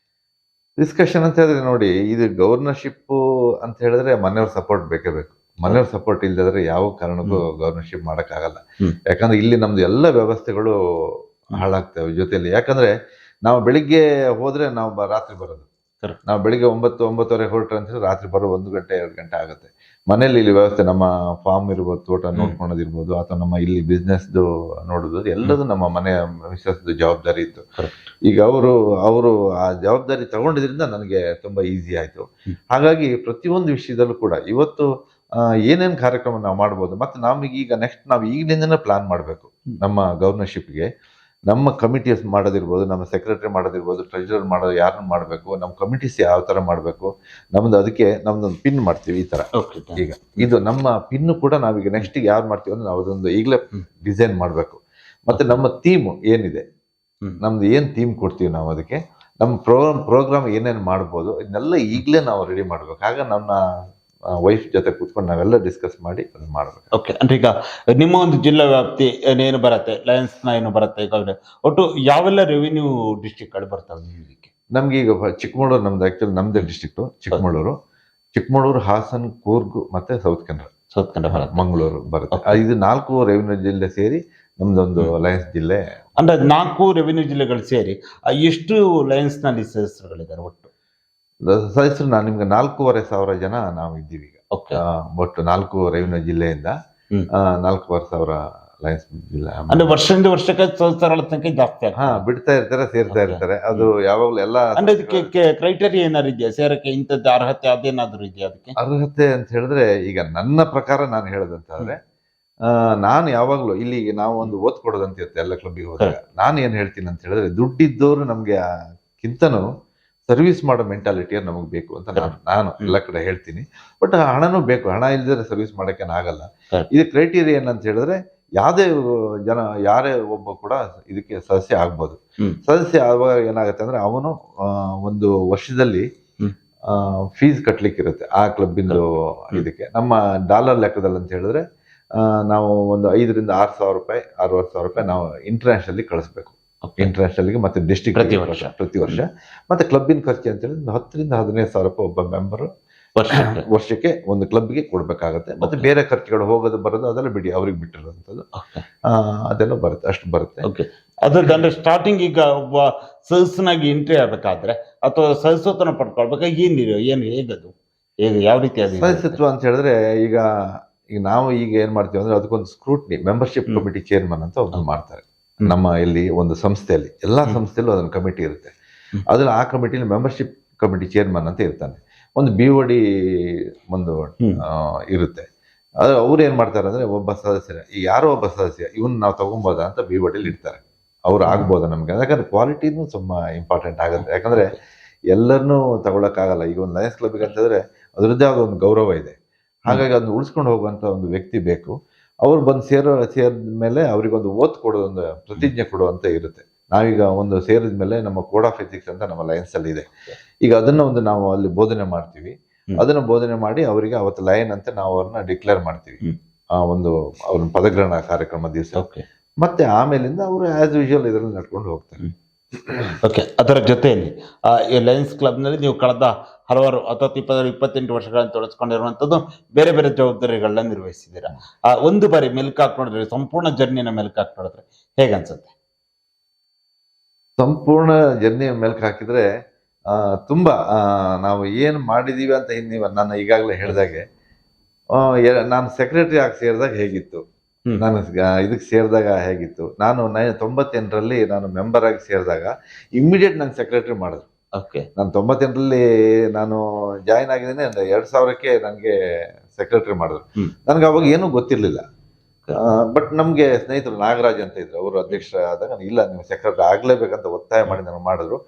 ಡಿಸ್ಕಷನ್ ಅಂತ ಹೇಳಿದ್ರೆ ನೋಡಿ, ಇದು ಗವರ್ನರ್ಶಿಪ್ ಅಂತ ಹೇಳಿದ್ರೆ ಮನೆಯವ್ರ ಸಪೋರ್ಟ್ ಬೇಕೇ ಬೇಕು. ಮನೆಯವ್ರ ಸಪೋರ್ಟ್ ಇಲ್ಲದ್ರೆ ಯಾವ ಕಾರಣಕ್ಕೂ ಗವರ್ನರ್ಶಿಪ್ ಮಾಡಕ್ಕಾಗಲ್ಲ. ಯಾಕಂದ್ರೆ ಇಲ್ಲಿ ನಮ್ದು ಎಲ್ಲ ವ್ಯವಸ್ಥೆಗಳು ಹಾಳಾಗ್ತವೆ ಜೊತೆಯಲ್ಲಿ. ಯಾಕಂದ್ರೆ ನಾವು ಬೆಳಿಗ್ಗೆ ಹೋದ್ರೆ ನಾವು ರಾತ್ರಿ ಬರೋದು, ನಾವು ಬೆಳಿಗ್ಗೆ 9-9:30 ಹೊರಟ್ರೆ ಅಂತ ರಾತ್ರಿ ಬರೋ 1 ಗಂಟೆ 2 ಗಂಟೆ ಆಗುತ್ತೆ. ಮನೇಲಿ ಇಲ್ಲಿ ವ್ಯವಸ್ಥೆ, ನಮ್ಮ ಫಾರ್ಮ್ ಇರ್ಬೋದು, ತೋಟ ನೋಡ್ಕೊಳೋದಿರ್ಬೋದು, ಅಥವಾ ನಮ್ಮ ಇಲ್ಲಿ ಬಿಸ್ನೆಸ್ ನೋಡೋದು, ಎಲ್ಲದೂ ನಮ್ಮ ಮನೆ ಮಿಸಸ್ ಜವಾಬ್ದಾರಿ ಇತ್ತು. ಈಗ ಅವರು ಆ ಜವಾಬ್ದಾರಿ ತಗೊಂಡಿದ್ರಿಂದ ನನಗೆ ತುಂಬಾ ಈಸಿ ಆಯ್ತು. ಹಾಗಾಗಿ ಪ್ರತಿಯೊಂದು ವಿಷಯದಲ್ಲೂ ಕೂಡ ಇವತ್ತು ಏನೇನ್ ಕಾರ್ಯಕ್ರಮ ನಾವು ಮಾಡ್ಬೋದು, ಮತ್ತೆ ನಮಗೀಗ ನೆಕ್ಸ್ಟ್ ನಾವು ಈಗಲಿಂದನೇ ಪ್ಲಾನ್ ಮಾಡಬೇಕು. ನಮ್ಮ ಗವರ್ನರ್ಶಿಪ್ಗೆ ನಮ್ಮ ಕಮಿಟೀಸ್ ಮಾಡೋದಿರ್ಬೋದು, ನಮ್ಮ ಸೆಕ್ರೆಟರಿ ಮಾಡೋದಿರ್ಬೋದು, ಟ್ರೆಜರರ್ ಮಾಡೋದು ಯಾರನ್ನ ಮಾಡಬೇಕು, ನಮ್ಮ ಕಮಿಟೀಸ್ ಯಾವ ತರ ಮಾಡಬೇಕು, ಅದಕ್ಕೆ ನಮ್ದೊಂದು ಪಿನ್ ಮಾಡ್ತೀವಿ ಈ ತರ. ಈಗ ಇದು ನಮ್ಮ ಪಿನ್ ಕೂಡ ನಾವೀಗ ನೆಕ್ಸ್ಟ್ ಯಾರು ಮಾಡ್ತೀವಿ ಅಂದ್ರೆ ನಾವು ಅದೊಂದು ಈಗಲೇ ಡಿಸೈನ್ ಮಾಡಬೇಕು. ಮತ್ತೆ ನಮ್ಮ ಥೀಮ್ ಏನಿದೆ, ನಮ್ದು ಏನ್ ಥೀಮ್ ಕೊಡ್ತೀವಿ ನಾವು, ಅದಕ್ಕೆ ನಮ್ಮ ಪ್ರೋಗ್ರಾಮ್ ಏನೇನು ಮಾಡ್ಬೋದು ಇದನ್ನೆಲ್ಲ ಈಗಲೇ ನಾವು ರೆಡಿ ಮಾಡ್ಬೇಕು. ಆಗ ನಮ್ಮ ವೈಫ್ ಜೊತೆ ಕೂತ್ಕೊಂಡು ನಾವೆಲ್ಲ ಡಿಸ್ಕಸ್ ಮಾಡಿ ಅದನ್ನ ಮಾಡ್ಬೇಕು. ಓಕೆ. ಅಂದ್ರೆ ಈಗ ನಿಮ್ಮ ಒಂದು ಜಿಲ್ಲಾ ವ್ಯಾಪ್ತಿ ಏನು ಬರುತ್ತೆ, ಲಯನ್ಸ್ ಏನು ಬರುತ್ತೆ, ಈಗ ಒಟ್ಟು ಯಾವೆಲ್ಲ ರೆವಿನ್ಯೂ ಡಿಸ್ಟ್ರಿಕ್ಟ್ಗಳು ಬರ್ತವೆ ನಿಮಗೆ? ನಮ್ಗೆ ಈಗ ಚಿಕ್ಕಮಗಳೂರು, ನಮ್ದು ಆಕ್ಚುಲಿ ನಮ್ದೇ ಡಿಸ್ಟ್ರಿಕ್ಟು ಚಿಕ್ಕಮಗಳೂರು, ಹಾಸನ್, ಕೂರ್ಗ್ ಮತ್ತೆ ಸೌತ್ ಕನ್ನಡ ಮಂಗಳೂರು ಬರುತ್ತೆ. ಇದು 4 ರೆವಿನ್ಯೂ ಜಿಲ್ಲೆ ಸೇರಿ ನಮ್ದೊಂದು ಲಯನ್ಸ್ ಜಿಲ್ಲೆ. ಅಂದ್ರೆ 4 ರೆವಿನ್ಯೂ ಜಿಲ್ಲೆಗಳು ಸೇರಿ ಎಷ್ಟು ಲಯನ್ಸ್ ನಲ್ಲಿ ಸದಸ್ಯರುಗಳಿದ್ದಾರೆ ಒಟ್ಟು? ಸದಸ್ಯರು ನಾನು ನಿಮ್ಗೆ 4,500 ಜನ ನಾವು ಇದ್ದೀವಿ ಈಗ. ಒಟ್ಟು 4 ರೆವಿನ್ಯೂ ಜಿಲ್ಲೆಯಿಂದ 4,500 ಲಯನ್ಸ್ ಜಿಲ್ಲೆ. ಅಂದ್ರೆ ವರ್ಷದಿಂದ ವರ್ಷಕ್ಕೆ ಸದಸ್ಯರ ಸಂಖ್ಯೆ ಜಾಸ್ತಿ ಬಿಡ್ತಾ ಇರ್ತಾರೆ, ಸೇರ್ತಾ ಇರ್ತಾರೆ. ಅದು ಯಾವಾಗ್ಲೂ ಎಲ್ಲ. ಅಂದ್ರೆ ಅದಕ್ಕೆ ಕ್ರೈಟೇರಿಯಾ ಏನಾದ್ರು ಇದೆಯಾ ಸೇರಕ್ಕೆ? ಇಂಥದ್ದು ಅರ್ಹತೆ ಅದೇನಾದ್ರು ಇದೆಯಾ ಅದಕ್ಕೆ? ಅರ್ಹತೆ ಅಂತ ಹೇಳಿದ್ರೆ ಈಗ ನನ್ನ ಪ್ರಕಾರ ನಾನು ಹೇಳೋದಂತಾದ್ರೆ, ನಾನು ಯಾವಾಗ್ಲೂ ಇಲ್ಲಿ ನಾವು ಒಂದು ಓದ್ ಕೊಡೋದಂತ ಇರುತ್ತೆ ಎಲ್ಲ ಕ್ಲಬ್ಬಿಗೆ ಹೋದಾಗ. ನಾನು ಏನ್ ಹೇಳ್ತೀನಿ ಅಂತ ಹೇಳಿದ್ರೆ, ದುಡ್ಡಿದ್ದವರು ನಮ್ಗೆ ಕಿಂತನೂ ಸರ್ವಿಸ್ ಮಾಡೋ ಮೆಂಟಾಲಿಟಿ ನಮಗೆ ಬೇಕು ಅಂತ ನಾನು ಎಲ್ಲ ಕಡೆ ಹೇಳ್ತೀನಿ. ಬಟ್ ಹಣನೂ ಬೇಕು, ಹಣ ಇಲ್ದಿದ್ರೆ ಸರ್ವಿಸ್ ಮಾಡಕ್ಕೆ ಆಗಲ್ಲ. ಇದು ಕ್ರೈಟೀರಿಯಾ ಏನಂತ ಹೇಳಿದ್ರೆ, ಯಾರೇ ಒಬ್ಬ ಕೂಡ ಇದಕ್ಕೆ ಸದಸ್ಯ ಆಗ್ಬೋದು. ಸದಸ್ಯ ಆವಾಗ ಏನಾಗುತ್ತೆ ಅಂದ್ರೆ, ಅವನು ಒಂದು ವರ್ಷದಲ್ಲಿ ಫೀಸ್ ಕಟ್ಲಿಕ್ಕೆ ಇರುತ್ತೆ ಆ ಕ್ಲಬ್ಬಿಂದು. ಇದಕ್ಕೆ ನಮ್ಮ ಡಾಲರ್ ಲೆಕ್ಕದಲ್ಲಿ ಅಂತ ಹೇಳಿದ್ರೆ ನಾವು ಒಂದು 5,000 to 6,000 ರೂಪಾಯಿ 60,000 ರೂಪಾಯಿ ನಾವು ಇಂಟರ್ನ್ಯಾಷನಲ್ ಕಳಿಸ್ಬೇಕು. ಇಂಟರ್ನ್ಯಾಷನಲ್ಗೆ ಮತ್ತೆ ಡಿಸ್ಟ್ರಿಕ್ಟ್ ಪ್ರತಿ ವರ್ಷ. ಮತ್ತೆ ಕ್ಲಬ್ಬಿನ ಖರ್ಚು ಅಂತ ಹೇಳಿದ್ರೆ 10,000 to 15,000 ರೂಪಾಯಿ ಒಬ್ಬ ಮೆಂಬರ್ ವರ್ಷಕ್ಕೆ ಒಂದು ಕ್ಲಬ್ಗೆ ಕೊಡ್ಬೇಕಾಗತ್ತೆ. ಮತ್ತೆ ಬೇರೆ ಖರ್ಚುಗಳು ಹೋಗೋದು ಬರೋದು ಅದೆಲ್ಲ ಬಿಡಿ, ಅವ್ರಿಗೆ ಬಿಟ್ಟಿರುವಂಥದ್ದು ಅದೆಲ್ಲ ಬರುತ್ತೆ, ಅಷ್ಟು ಬರುತ್ತೆ. ಅದ್ರಲ್ಲಿ ಸ್ಟಾರ್ಟಿಂಗ್ ಈಗ ಒಬ್ಬ ಸದಸ್ಯನಾಗಿ ಎಂಟ್ರಿ ಆಗ್ಬೇಕಾದ್ರೆ ಅಥವಾ ಸದಸ್ಯತ್ವನ ಪಡ್ಕೊಳ್ಬೇಕಾಗಿ ಏನು ಹೇಗದು, ಯಾವ ರೀತಿ ಸದಸ್ಯತ್ವ ಅಂತ ಹೇಳಿದ್ರೆ, ಈಗ ನಾವು ಏನ್ ಮಾಡ್ತೀವಿ ಅಂದ್ರೆ, ಅದಕ್ಕೊಂದು ಸ್ಕ್ರೂಟ್ನಿ ಮೆಂಬರ್ಶಿಪ್ ಕಮಿಟಿ ಚೇರ್ಮನ್ ಅಂತ ಒಬ್ಬರು ಮಾಡ್ತಾರೆ. ನಮ್ಮ ಇಲ್ಲಿ ಒಂದು ಸಂಸ್ಥೆಯಲ್ಲಿ, ಎಲ್ಲಾ ಸಂಸ್ಥೆಯಲ್ಲೂ ಅದೊಂದು ಕಮಿಟಿ ಇರುತ್ತೆ. ಅದ್ರಲ್ಲಿ ಆ ಕಮಿಟಿಲಿ ಮೆಂಬರ್ಶಿಪ್ ಕಮಿಟಿ ಚೇರ್ಮನ್ ಅಂತ ಇರ್ತಾನೆ. ಒಂದು BOD ಒಂದು ಇರುತ್ತೆ. ಅವ್ರು ಏನ್ ಮಾಡ್ತಾರೆ ಅಂದ್ರೆ, ಒಬ್ಬ ಸದಸ್ಯರ ಯಾರೋ ಒಬ್ಬ ಸದಸ್ಯ ಇವನ್ ನಾವು ತಗೊಬೋದಾ ಅಂತ BODಲಿ ಇರ್ತಾರೆ. ಅವ್ರು ಆಗ್ಬೋದಾ ನಮ್ಗೆ, ಯಾಕಂದ್ರೆ ಕ್ವಾಲಿಟಿನೂ ತುಂಬಾ ಇಂಪಾರ್ಟೆಂಟ್ ಆಗುತ್ತೆ. ಯಾಕಂದ್ರೆ ಎಲ್ಲರನ್ನೂ ತಗೊಳಕ್ಕಾಗಲ್ಲ. ಈಗ ಒಂದು ಲಯನ್ಸ್ ಕ್ಲಬ್ಗೆ ಅಂತಂದ್ರೆ ಅದರದ್ದೇ ಆದ ಒಂದು ಗೌರವ ಇದೆ. ಹಾಗಾಗಿ ಅದನ್ನ ಉಳಿಸ್ಕೊಂಡು ಹೋಗುವಂತ ಒಂದು ವ್ಯಕ್ತಿ ಬೇಕು. ಅವ್ರು ಬಂದು ಸೇರಿದ್ಮೇಲೆ ಅವ್ರಿಗೊಂದು ಓತ್ ಕೊಡೋದೊಂದು ಪ್ರತಿಜ್ಞೆ ಕೊಡುವಂತ ಇರುತ್ತೆ. ನಾವೀಗ ಒಂದು ಸೇರಿದ ಮೇಲೆ ನಮ್ಮ ಕೋಡ್ ಆಫ್ ಎಥಿಕ್ಸ್ ಅಂತ ನಮ್ಮ ಲಯನ್ಸ್ ಅಲ್ಲಿ ಇದೆ. ಈಗ ಅದನ್ನ ನಾವು ಅಲ್ಲಿ ಬೋಧನೆ ಮಾಡ್ತೀವಿ. ಅದನ್ನ ಬೋಧನೆ ಮಾಡಿ ಅವರಿಗೆ ಅವತ್ತು ಲಯನ್ ಅಂತ ನಾವು ಅವ್ರನ್ನ ಡಿಕ್ಲೇರ್ ಮಾಡ್ತೀವಿ ಅವ್ರ ಪದಗ್ರಹಣ ಕಾರ್ಯಕ್ರಮ ದಿವಸ. ಮತ್ತೆ ಆಮೇಲಿಂದ ಅವರು ಆಸ್ ಯೂಶುವಲ್ ಇದರಲ್ಲಿ ನಡ್ಕೊಂಡು ಹೋಗ್ತಾರೆ. ಓಕೆ. ಅದರ ಜೊತೆಯಲ್ಲಿ ಲಯನ್ಸ್ ಕ್ಲಬ್ ನಲ್ಲಿ ನೀವು ಕಳೆದ ಹಲವಾರು 28 ವರ್ಷಗಳನ್ನು ತೊಡಗಿಸ್ಕೊಂಡಿರುವಂತದ್ದು ಬೇರೆ ಬೇರೆ ಜವಾಬ್ದಾರಿಗಳನ್ನ ನಿರ್ವಹಿಸಿದ್ದೀರಾ. ಒಂದು ಬಾರಿ ಮೆಲ್ಕ್ ಹಾಕೊಂಡ್ರೆ, ಸಂಪೂರ್ಣ ಜರ್ನಿನ ಮೆಲ್ಕ್ ಹಾಕೊಂಡ್ರೆ ಹೇಗನ್ಸುತ್ತೆ? ಸಂಪೂರ್ಣ ಜರ್ನಿ ಮೆಲ್ಕ್ ಹಾಕಿದ್ರೆ ತುಂಬಾ ನಾವು ಏನು ಮಾಡಿದೀವಿ ಅಂತ ನೀವು ನಾನು ಈಗಾಗಲೇ ಹೇಳಿದಾಗೆ ನಾನು ಸೆಕ್ರೆಟರಿ ಆಗಿ ಸೇರಿದಾಗ ಹೇಗಿತ್ತು, ನಾನು ಇದಕ್ಕೆ ಸೇರಿದಾಗ ಹೇಗಿತ್ತು, ನಾನು 98ರಲ್ಲಿ ನಾನು ಮೆಂಬರ್ ಆಗಿ ಸೇರಿದಾಗ ಇಮಿಡಿಯೇಟ್ ನಂಗೆ ಸೆಕ್ರೆಟರಿ ಮಾಡಿದ್ರು. ನಾನು 98ರಲ್ಲಿ ನಾನು ಜಾಯಿನ್ ಆಗಿದ್ದೇನೆ, 2000ಕ್ಕೆ ನನಗೆ ಸೆಕ್ರೆಟರಿ ಮಾಡಿದ್ರು. ನನ್ಗೆ ಅವಾಗ ಏನೂ ಗೊತ್ತಿರ್ಲಿಲ್ಲ. ಬಟ್ ನಮ್ಗೆ ಸ್ನೇಹಿತರು ನಾಗರಾಜ್ ಅಂತ ಇದ್ರು, ಅವರು ಅಧ್ಯಕ್ಷರಾದಾಗ ಇಲ್ಲ ನೀವು ಸೆಕ್ರೆಟರಿ ಆಗ್ಲೇಬೇಕಂತ ಒತ್ತಾಯ ಮಾಡಿ ನಾನು ಮಾಡಿದ್ರು.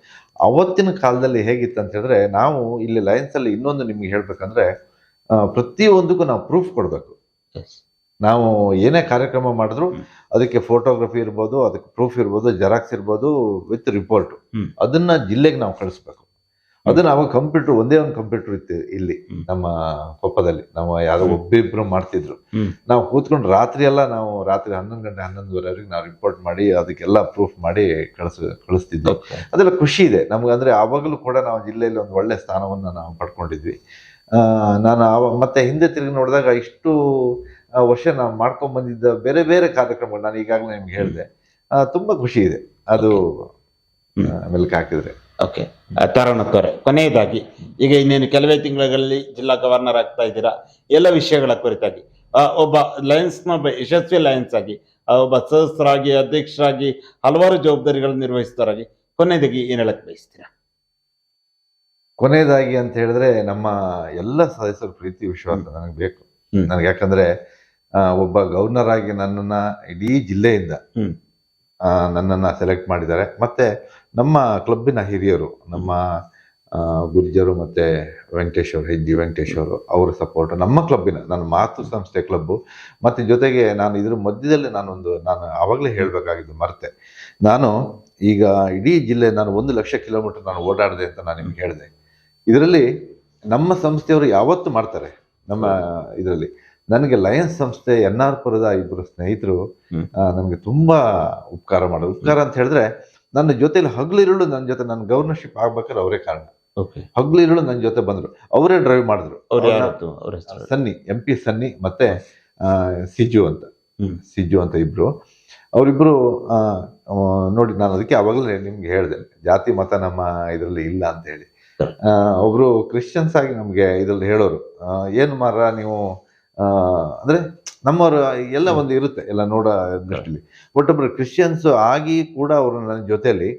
ಅವತ್ತಿನ ಕಾಲದಲ್ಲಿ ಹೇಗಿತ್ತು ಅಂತ ಹೇಳಿದ್ರೆ, ನಾವು ಇಲ್ಲಿ ಲಯನ್ಸ್ ಅಲ್ಲಿ ಇನ್ನೊಂದು ನಿಮ್ಗೆ ಹೇಳ್ಬೇಕಂದ್ರೆ, ಪ್ರತಿಯೊಂದಕ್ಕೂ ನಾವು ಪ್ರೂಫ್ ಕೊಡ್ಬೇಕು. ನಾವು ಏನೇ ಕಾರ್ಯಕ್ರಮ ಮಾಡಿದ್ರು ಅದಕ್ಕೆ ಫೋಟೋಗ್ರಫಿ ಇರ್ಬೋದು, ಅದಕ್ಕೆ ಪ್ರೂಫ್ ಇರ್ಬೋದು, ಜೆರಾಕ್ಸ್ ಇರ್ಬೋದು, ವಿತ್ ರಿಪೋರ್ಟ್, ಅದನ್ನ ಜಿಲ್ಲೆಗೆ ನಾವು ಕಳಿಸ್ಬೇಕು. ಅದನ್ನ ಅವಾಗ ಕಂಪ್ಯೂಟರ್, ಒಂದೇ ಒಂದು ಕಂಪ್ಯೂಟರ್ ಇತ್ತು ಇಲ್ಲಿ ನಮ್ಮ ಕೊಪ್ಪದಲ್ಲಿ. ನಾವು ಯಾರೋ ಒಬ್ಬಿಬ್ರು ಮಾಡ್ತಿದ್ರು. ನಾವು ಕೂತ್ಕೊಂಡು ರಾತ್ರಿ 11 ಗಂಟೆ 11:30ವರೆಗೆ ನಾವು ರಿಪೋರ್ಟ್ ಮಾಡಿ ಅದಕ್ಕೆಲ್ಲ ಪ್ರೂಫ್ ಮಾಡಿ ಕಳಿಸ್ತಿದ್ವಿ. ಅದೆಲ್ಲ ಖುಷಿ ಇದೆ ನಮ್ಗೆ. ಅಂದ್ರೆ ಆವಾಗಲೂ ಕೂಡ ನಾವು ಜಿಲ್ಲೆಯಲ್ಲಿ ಒಂದು ಒಳ್ಳೆ ಸ್ಥಾನವನ್ನ ನಾವು ಪಡ್ಕೊಂಡಿದ್ವಿ. ನಾನು ಮತ್ತೆ ಹಿಂದೆ ತಿರುಗಿ ನೋಡಿದಾಗ ಇಷ್ಟು ವರ್ಷ ನಾವು ಮಾಡ್ಕೊಂಡ್ ಬಂದಿದ್ದ ಬೇರೆ ಬೇರೆ ಕಾರ್ಯಕ್ರಮಗಳು ನಾನು ಈಗಾಗಲೇ ನಿಮ್ಗೆ ಹೇಳಿದೆ. ತುಂಬಾ ಖುಷಿ ಇದೆ ಅದು ಮೆಲ್ಕ್ ಹಾಕಿದ್ರೆ. ಓಕೆ, ತಾರಣಕ್ಕವ್ರೆ, ಕೊನೆಯದಾಗಿ ಈಗ ಇನ್ನೇನು ಕೆಲವೇ ತಿಂಗಳಲ್ಲಿ ಜಿಲ್ಲಾ ಗವರ್ನರ್ ಆಗ್ತಾ ಇದ್ದೀರಾ, ಎಲ್ಲ ವಿಷಯಗಳ ಕುರಿತಾಗಿ ಒಬ್ಬ ಲಯನ್ಸ್ನ ಯಶಸ್ವಿ ಲಯನ್ಸ್ ಆಗಿ, ಒಬ್ಬ ಸದಸ್ಯರಾಗಿ, ಅಧ್ಯಕ್ಷರಾಗಿ ಹಲವಾರು ಜವಾಬ್ದಾರಿಗಳನ್ನು ನಿರ್ವಹಿಸ್ತಾರಾಗಿ ಕೊನೆಯದಾಗಿ ಏನ್ ಹೇಳಕ್ ಬಯಸ್ತೀರಾ? ಕೊನೆಯದಾಗಿ ಅಂತ ಹೇಳಿದ್ರೆ, ನಮ್ಮ ಎಲ್ಲ ಸದಸ್ಯರ ಪ್ರೀತಿ ವಿಶ್ವಾಸ ನನಗೆ ಬೇಕು. ನನಗೆ ಯಾಕಂದ್ರೆ ಒಬ್ಬ ಗವರ್ನರ್ ಆಗಿ ನನ್ನನ್ನ ಇಡೀ ಜಿಲ್ಲೆಯಿಂದ ನನ್ನನ್ನ ಸೆಲೆಕ್ಟ್ ಮಾಡಿದ್ದಾರೆ. ಮತ್ತೆ ನಮ್ಮ ಕ್ಲಬ್ಬಿನ ಹಿರಿಯರು, ನಮ್ಮ ಗುರ್ಜರು ಮತ್ತೆ ವೆಂಕಟೇಶ್ ಅವರು, ಹೆಜ್ಜಿ ವೆಂಕಟೇಶ್ ಅವರು, ಅವರ ಸಪೋರ್ಟ್, ನಮ್ಮ ಕ್ಲಬ್ಬಿನ, ನನ್ನ ಮಾತೃ ಸಂಸ್ಥೆ ಕ್ಲಬ್ಬು, ಮತ್ತೆ ಜೊತೆಗೆ ನಾನು ಇದ್ರ ಮಧ್ಯದಲ್ಲಿ ನಾನು ಆವಾಗಲೇ ಹೇಳ್ಬೇಕಾಗಿದ್ದು ಮರ್ತೆ. ನಾನು ಈಗ ಇಡೀ ಜಿಲ್ಲೆ ನಾನು 1 ಲಕ್ಷ ಕಿಲೋಮೀಟರ್ ನಾನು ಓಡಾಡಿದೆ ಅಂತ ನಾನು ನಿಮ್ಗೆ ಹೇಳಿದೆ. ಇದರಲ್ಲಿ ನಮ್ಮ ಸಂಸ್ಥೆಯವರು ಯಾವತ್ತು ಮಾಡ್ತಾರೆ ನಮ್ಮ ಇದರಲ್ಲಿ. ನನಗೆ ಲಯನ್ಸ್ ಸಂಸ್ಥೆ NR ಪುರದ 2 ಸ್ನೇಹಿತರು ನನಗೆ ತುಂಬಾ ಉಪಕಾರ ಮಾಡೋದು. ಉಪಕಾರ ಅಂತ ಹೇಳಿದ್ರೆ, ನನ್ನ ಜೊತೆಲಿ ಹಗಲಿರುಳು ನನ್ನ ಜೊತೆ, ನನ್ನ ಗವರ್ನರ್ಶಿಪ್ ಆಗ್ಬೇಕಾದ್ರೆ ಅವರೇ ಕಾರಣ. ಹಗಲಿರುಳು ನನ್ನ ಜೊತೆ ಬಂದ್ರು, ಅವರೇ ಡ್ರೈವ್ ಮಾಡಿದ್ರು. ಸನ್ನಿ, MP ಸನ್ನಿ ಮತ್ತೆ ಸಿಜು ಅಂತ ಇಬ್ರು. ಅವರಿಬ್ರು ನೋಡಿ, ನಾನು ಅದಕ್ಕೆ ಅವಾಗಲೇ ನಿಮ್ಗೆ ಹೇಳಿದೆ, ಜಾತಿ ಮತ ನಮ್ಮ ಇದರಲ್ಲಿ ಇಲ್ಲ ಅಂತ ಹೇಳಿ. ಒಬ್ರು ಕ್ರಿಶ್ಚಿಯನ್ಸ್ ಆಗಿ ನಮ್ಗೆ ಇದ್ರಲ್ಲಿ ಹೇಳೋರು, ಏನು ಮಾರ ನೀವು ಅಂದ್ರೆ ನಮ್ಮವ್ರು ಎಲ್ಲ ಒಂದು ಇರುತ್ತೆ ಎಲ್ಲ ನೋಡೋ ದೃಷ್ಟಿಲಿ. ಒಟ್ಟೊಬ್ರು ಕ್ರಿಶ್ಚಿಯನ್ಸ್ ಆಗಿ ಕೂಡ ಅವರು ನನ್ನ ಜೊತೆಲಿ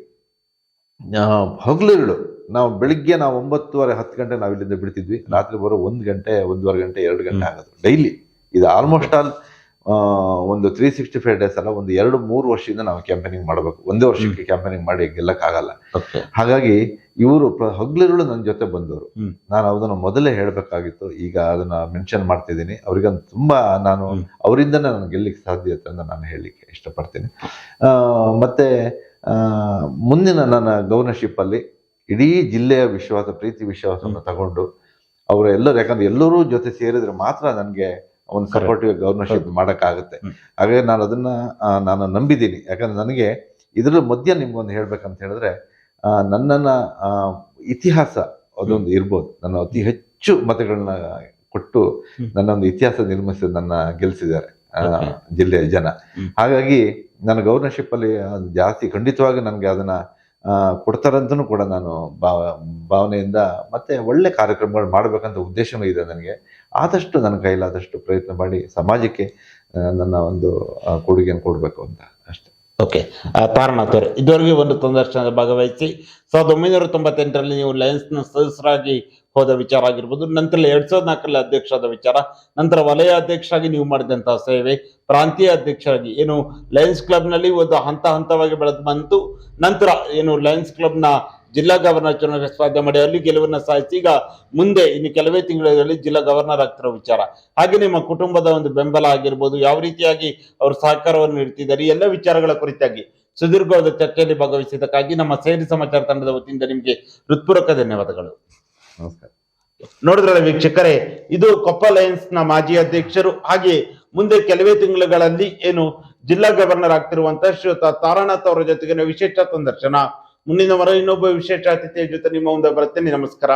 ಹಗಲಿರುಳು, ನಾವು ಬೆಳಿಗ್ಗೆ 9:30 10 ಗಂಟೆ ನಾವು ಇಲ್ಲಿಂದ ಬಿಡ್ತಿದ್ವಿ, ರಾತ್ರಿ ಬರೋ 1 ಗಂಟೆ 1:15 ಗಂಟೆ 2 ಗಂಟೆ ಆಗೋದು ಡೈಲಿ. ಇದು ಆಲ್ಮೋಸ್ಟ್ ಆಲ್ ಒಂದು 365 ಡೇಸ್ ಅಲ್ಲ, ಒಂದು 2-3 ವರ್ಷದಿಂದ ನಾವು ಕ್ಯಾಂಪೇನಿಂಗ್ ಮಾಡಬೇಕು. ಒಂದೇ ವರ್ಷಕ್ಕೆ ಕ್ಯಾಂಪೇನಿಂಗ್ ಮಾಡಿ ಗೆಲ್ಲಕ್ಕಾಗಲ್ಲ. ಹಾಗಾಗಿ ಇವರು ಹಗಲಿರುಳು ನನ್ನ ಜೊತೆ ಬಂದವರು. ನಾನು ಅದನ್ನ ಮೊದಲೇ ಹೇಳ್ಬೇಕಾಗಿತ್ತು, ಈಗ ಅದನ್ನ ಮೆನ್ಷನ್ ಮಾಡ್ತಿದ್ದೀನಿ. ಅವ್ರಿಗೆ ತುಂಬಾ ನಾನು ಅವರಿಂದನೇ ನಾನು ಗೆಲ್ಲಿಕ್ಕೆ ಸಾಧ್ಯತೆ ಅಂತ ನಾನು ಹೇಳಲಿಕ್ಕೆ ಇಷ್ಟಪಡ್ತೀನಿ. ಮತ್ತೆ ಮುಂದಿನ ನನ್ನ ಗವರ್ನರ್ಶಿಪ್ ಅಲ್ಲಿ ಇಡೀ ಜಿಲ್ಲೆಯ ಪ್ರೀತಿ ವಿಶ್ವಾಸವನ್ನು ತಗೊಂಡು ಅವರೆಲ್ಲರೂ, ಯಾಕಂದ್ರೆ ಎಲ್ಲರೂ ಜೊತೆ ಸೇರಿದ್ರೆ ಮಾತ್ರ ನನಗೆ ಒಂದು ಸಪೋರ್ಟಿವ್ ಗವರ್ನರ್ಶಿಪ್ ಮಾಡಕ್ಕಾಗುತ್ತೆ. ಹಾಗಾಗಿ ನಾನು ಅದನ್ನ ನಾನು ನಂಬಿದ್ದೀನಿ. ಯಾಕಂದ್ರೆ ನನಗೆ ಇದ್ರ ಮಧ್ಯ ನಿಮ್ಗೊಂದು ಹೇಳ್ಬೇಕಂತ ಹೇಳಿದ್ರೆ, ನನ್ನನ್ನ ಇತಿಹಾಸ ಅದೊಂದು ಇರ್ಬೋದು, ನನ್ನ ಅತಿ ಹೆಚ್ಚು ಮತಗಳನ್ನ ಕೊಟ್ಟು ನನ್ನ ಒಂದು ಇತಿಹಾಸ ನಿರ್ಮಿಸಿ ನನ್ನ ಗೆಲ್ಸಿದ್ದಾರೆ ಜಿಲ್ಲೆಯ ಜನ. ಹಾಗಾಗಿ ನನ್ನ ಗವರ್ನರ್ಶಿಪ್ ಅಲ್ಲಿ ಜಾಸ್ತಿ ಖಂಡಿತವಾಗಿ ನನಗೆ ಅದನ್ನ ಕೊಡ್ತಾರಂತನೂ ಕೂಡ ನಾನು ಭಾವನೆಯಿಂದ, ಮತ್ತೆ ಒಳ್ಳೆ ಕಾರ್ಯಕ್ರಮಗಳು ಮಾಡ್ಬೇಕಂತ ಉದ್ದೇಶನೂ ಇದೆ ನನಗೆ. ಆದಷ್ಟು ನನ್ನ ಕೈಲಾದಷ್ಟು ಪ್ರಯತ್ನ ಮಾಡಿ ಸಮಾಜಕ್ಕೆ ನನ್ನ ಒಂದು ಕೊಡುಗೆಯನ್ನು ಕೊಡಬೇಕು ಅಂತ ಅಷ್ಟೇ. ಓಕೆ, ತಾರನಾಥ್ ಇದುವರೆಗೆ ಒಂದು ಸಂದರ್ಶನದ ಭಾಗವಹಿಸಿ 1998ರಲ್ಲಿ ನೀವು ಲಯನ್ಸ್ನ ಸದಸ್ಯರಾಗಿ ಹೋದ ವಿಚಾರ ಆಗಿರ್ಬೋದು, ನಂತರ 2004ರಲ್ಲಿ ಅಧ್ಯಕ್ಷರಾದ ವಿಚಾರ, ನಂತರ ವಲಯ ಅಧ್ಯಕ್ಷರಾಗಿ ನೀವು ಮಾಡಿದಂತಹ ಸೇವೆ, ಪ್ರಾಂತೀಯ ಅಧ್ಯಕ್ಷರಾಗಿ ಏನು ಲಯನ್ಸ್ ಕ್ಲಬ್ನಲ್ಲಿ ಒಂದು ಹಂತವಾಗಿ ಬೆಳೆದು ಬಂತು, ನಂತರ ಏನು ಲಯನ್ಸ್ ಕ್ಲಬ್ನ ಜಿಲ್ಲಾ ಗವರ್ನರ್ ಚುನಾವಣೆ ಸ್ಪರ್ಧೆ ಮಾಡಿ ಅಲ್ಲಿ ಗೆಲುವನ್ನ ಸಾಧಿಸಿ ಈಗ ಮುಂದೆ ಇನ್ನು ಕೆಲವೇ ತಿಂಗಳಲ್ಲಿ ಜಿಲ್ಲಾ ಗವರ್ನರ್ ಆಗ್ತಿರೋ ವಿಚಾರ, ಹಾಗೆ ನಿಮ್ಮ ಕುಟುಂಬದ ಒಂದು ಬೆಂಬಲ ಆಗಿರ್ಬೋದು, ಯಾವ ರೀತಿಯಾಗಿ ಅವರು ಸಹಕಾರವನ್ನು ನೀಡ್ತಿದ್ದಾರೆ, ಎಲ್ಲ ವಿಚಾರಗಳ ಕುರಿತಾಗಿ ಸುದೀರ್ಘವಾದ ಚರ್ಚೆಯಲ್ಲಿ ಭಾಗವಹಿಸಿದ್ದಕ್ಕಾಗಿ ನಮ್ಮ ಸೇರಿ ಸಮಾಚಾರ ತಂಡದ ವತಿಯಿಂದ ನಿಮಗೆ ಹೃತ್ಪೂರ್ವಕ ಧನ್ಯವಾದಗಳು. ನಮಸ್ಕಾರ. ನೋಡಿದ್ರಲ್ಲ ವೀಕ್ಷಕರೇ, ಇದು ಕೊಪ್ಪ ಲಯನ್ಸ್ ನ ಮಾಜಿ ಅಧ್ಯಕ್ಷರು, ಹಾಗೆ ಮುಂದೆ ಕೆಲವೇ ತಿಂಗಳುಗಳಲ್ಲಿ ಏನು ಜಿಲ್ಲಾ ಗವರ್ನರ್ ಆಗ್ತಿರುವಂತಹ ಶ್ರೀಯುತ ತಾರನಾಥ್ ಅವರ ಜೊತೆಗಿನ ವಿಶೇಷ ಸಂದರ್ಶನ. ಮುಂದಿನ ವಾರ ಇನ್ನೊಬ್ಬ ವಿಶೇಷ ಅತಿಥಿಯ ಜೊತೆ ನಿಮ್ಮ ಮುಂದೆ ಬರುತ್ತೇನೆ. ನಮಸ್ಕಾರ.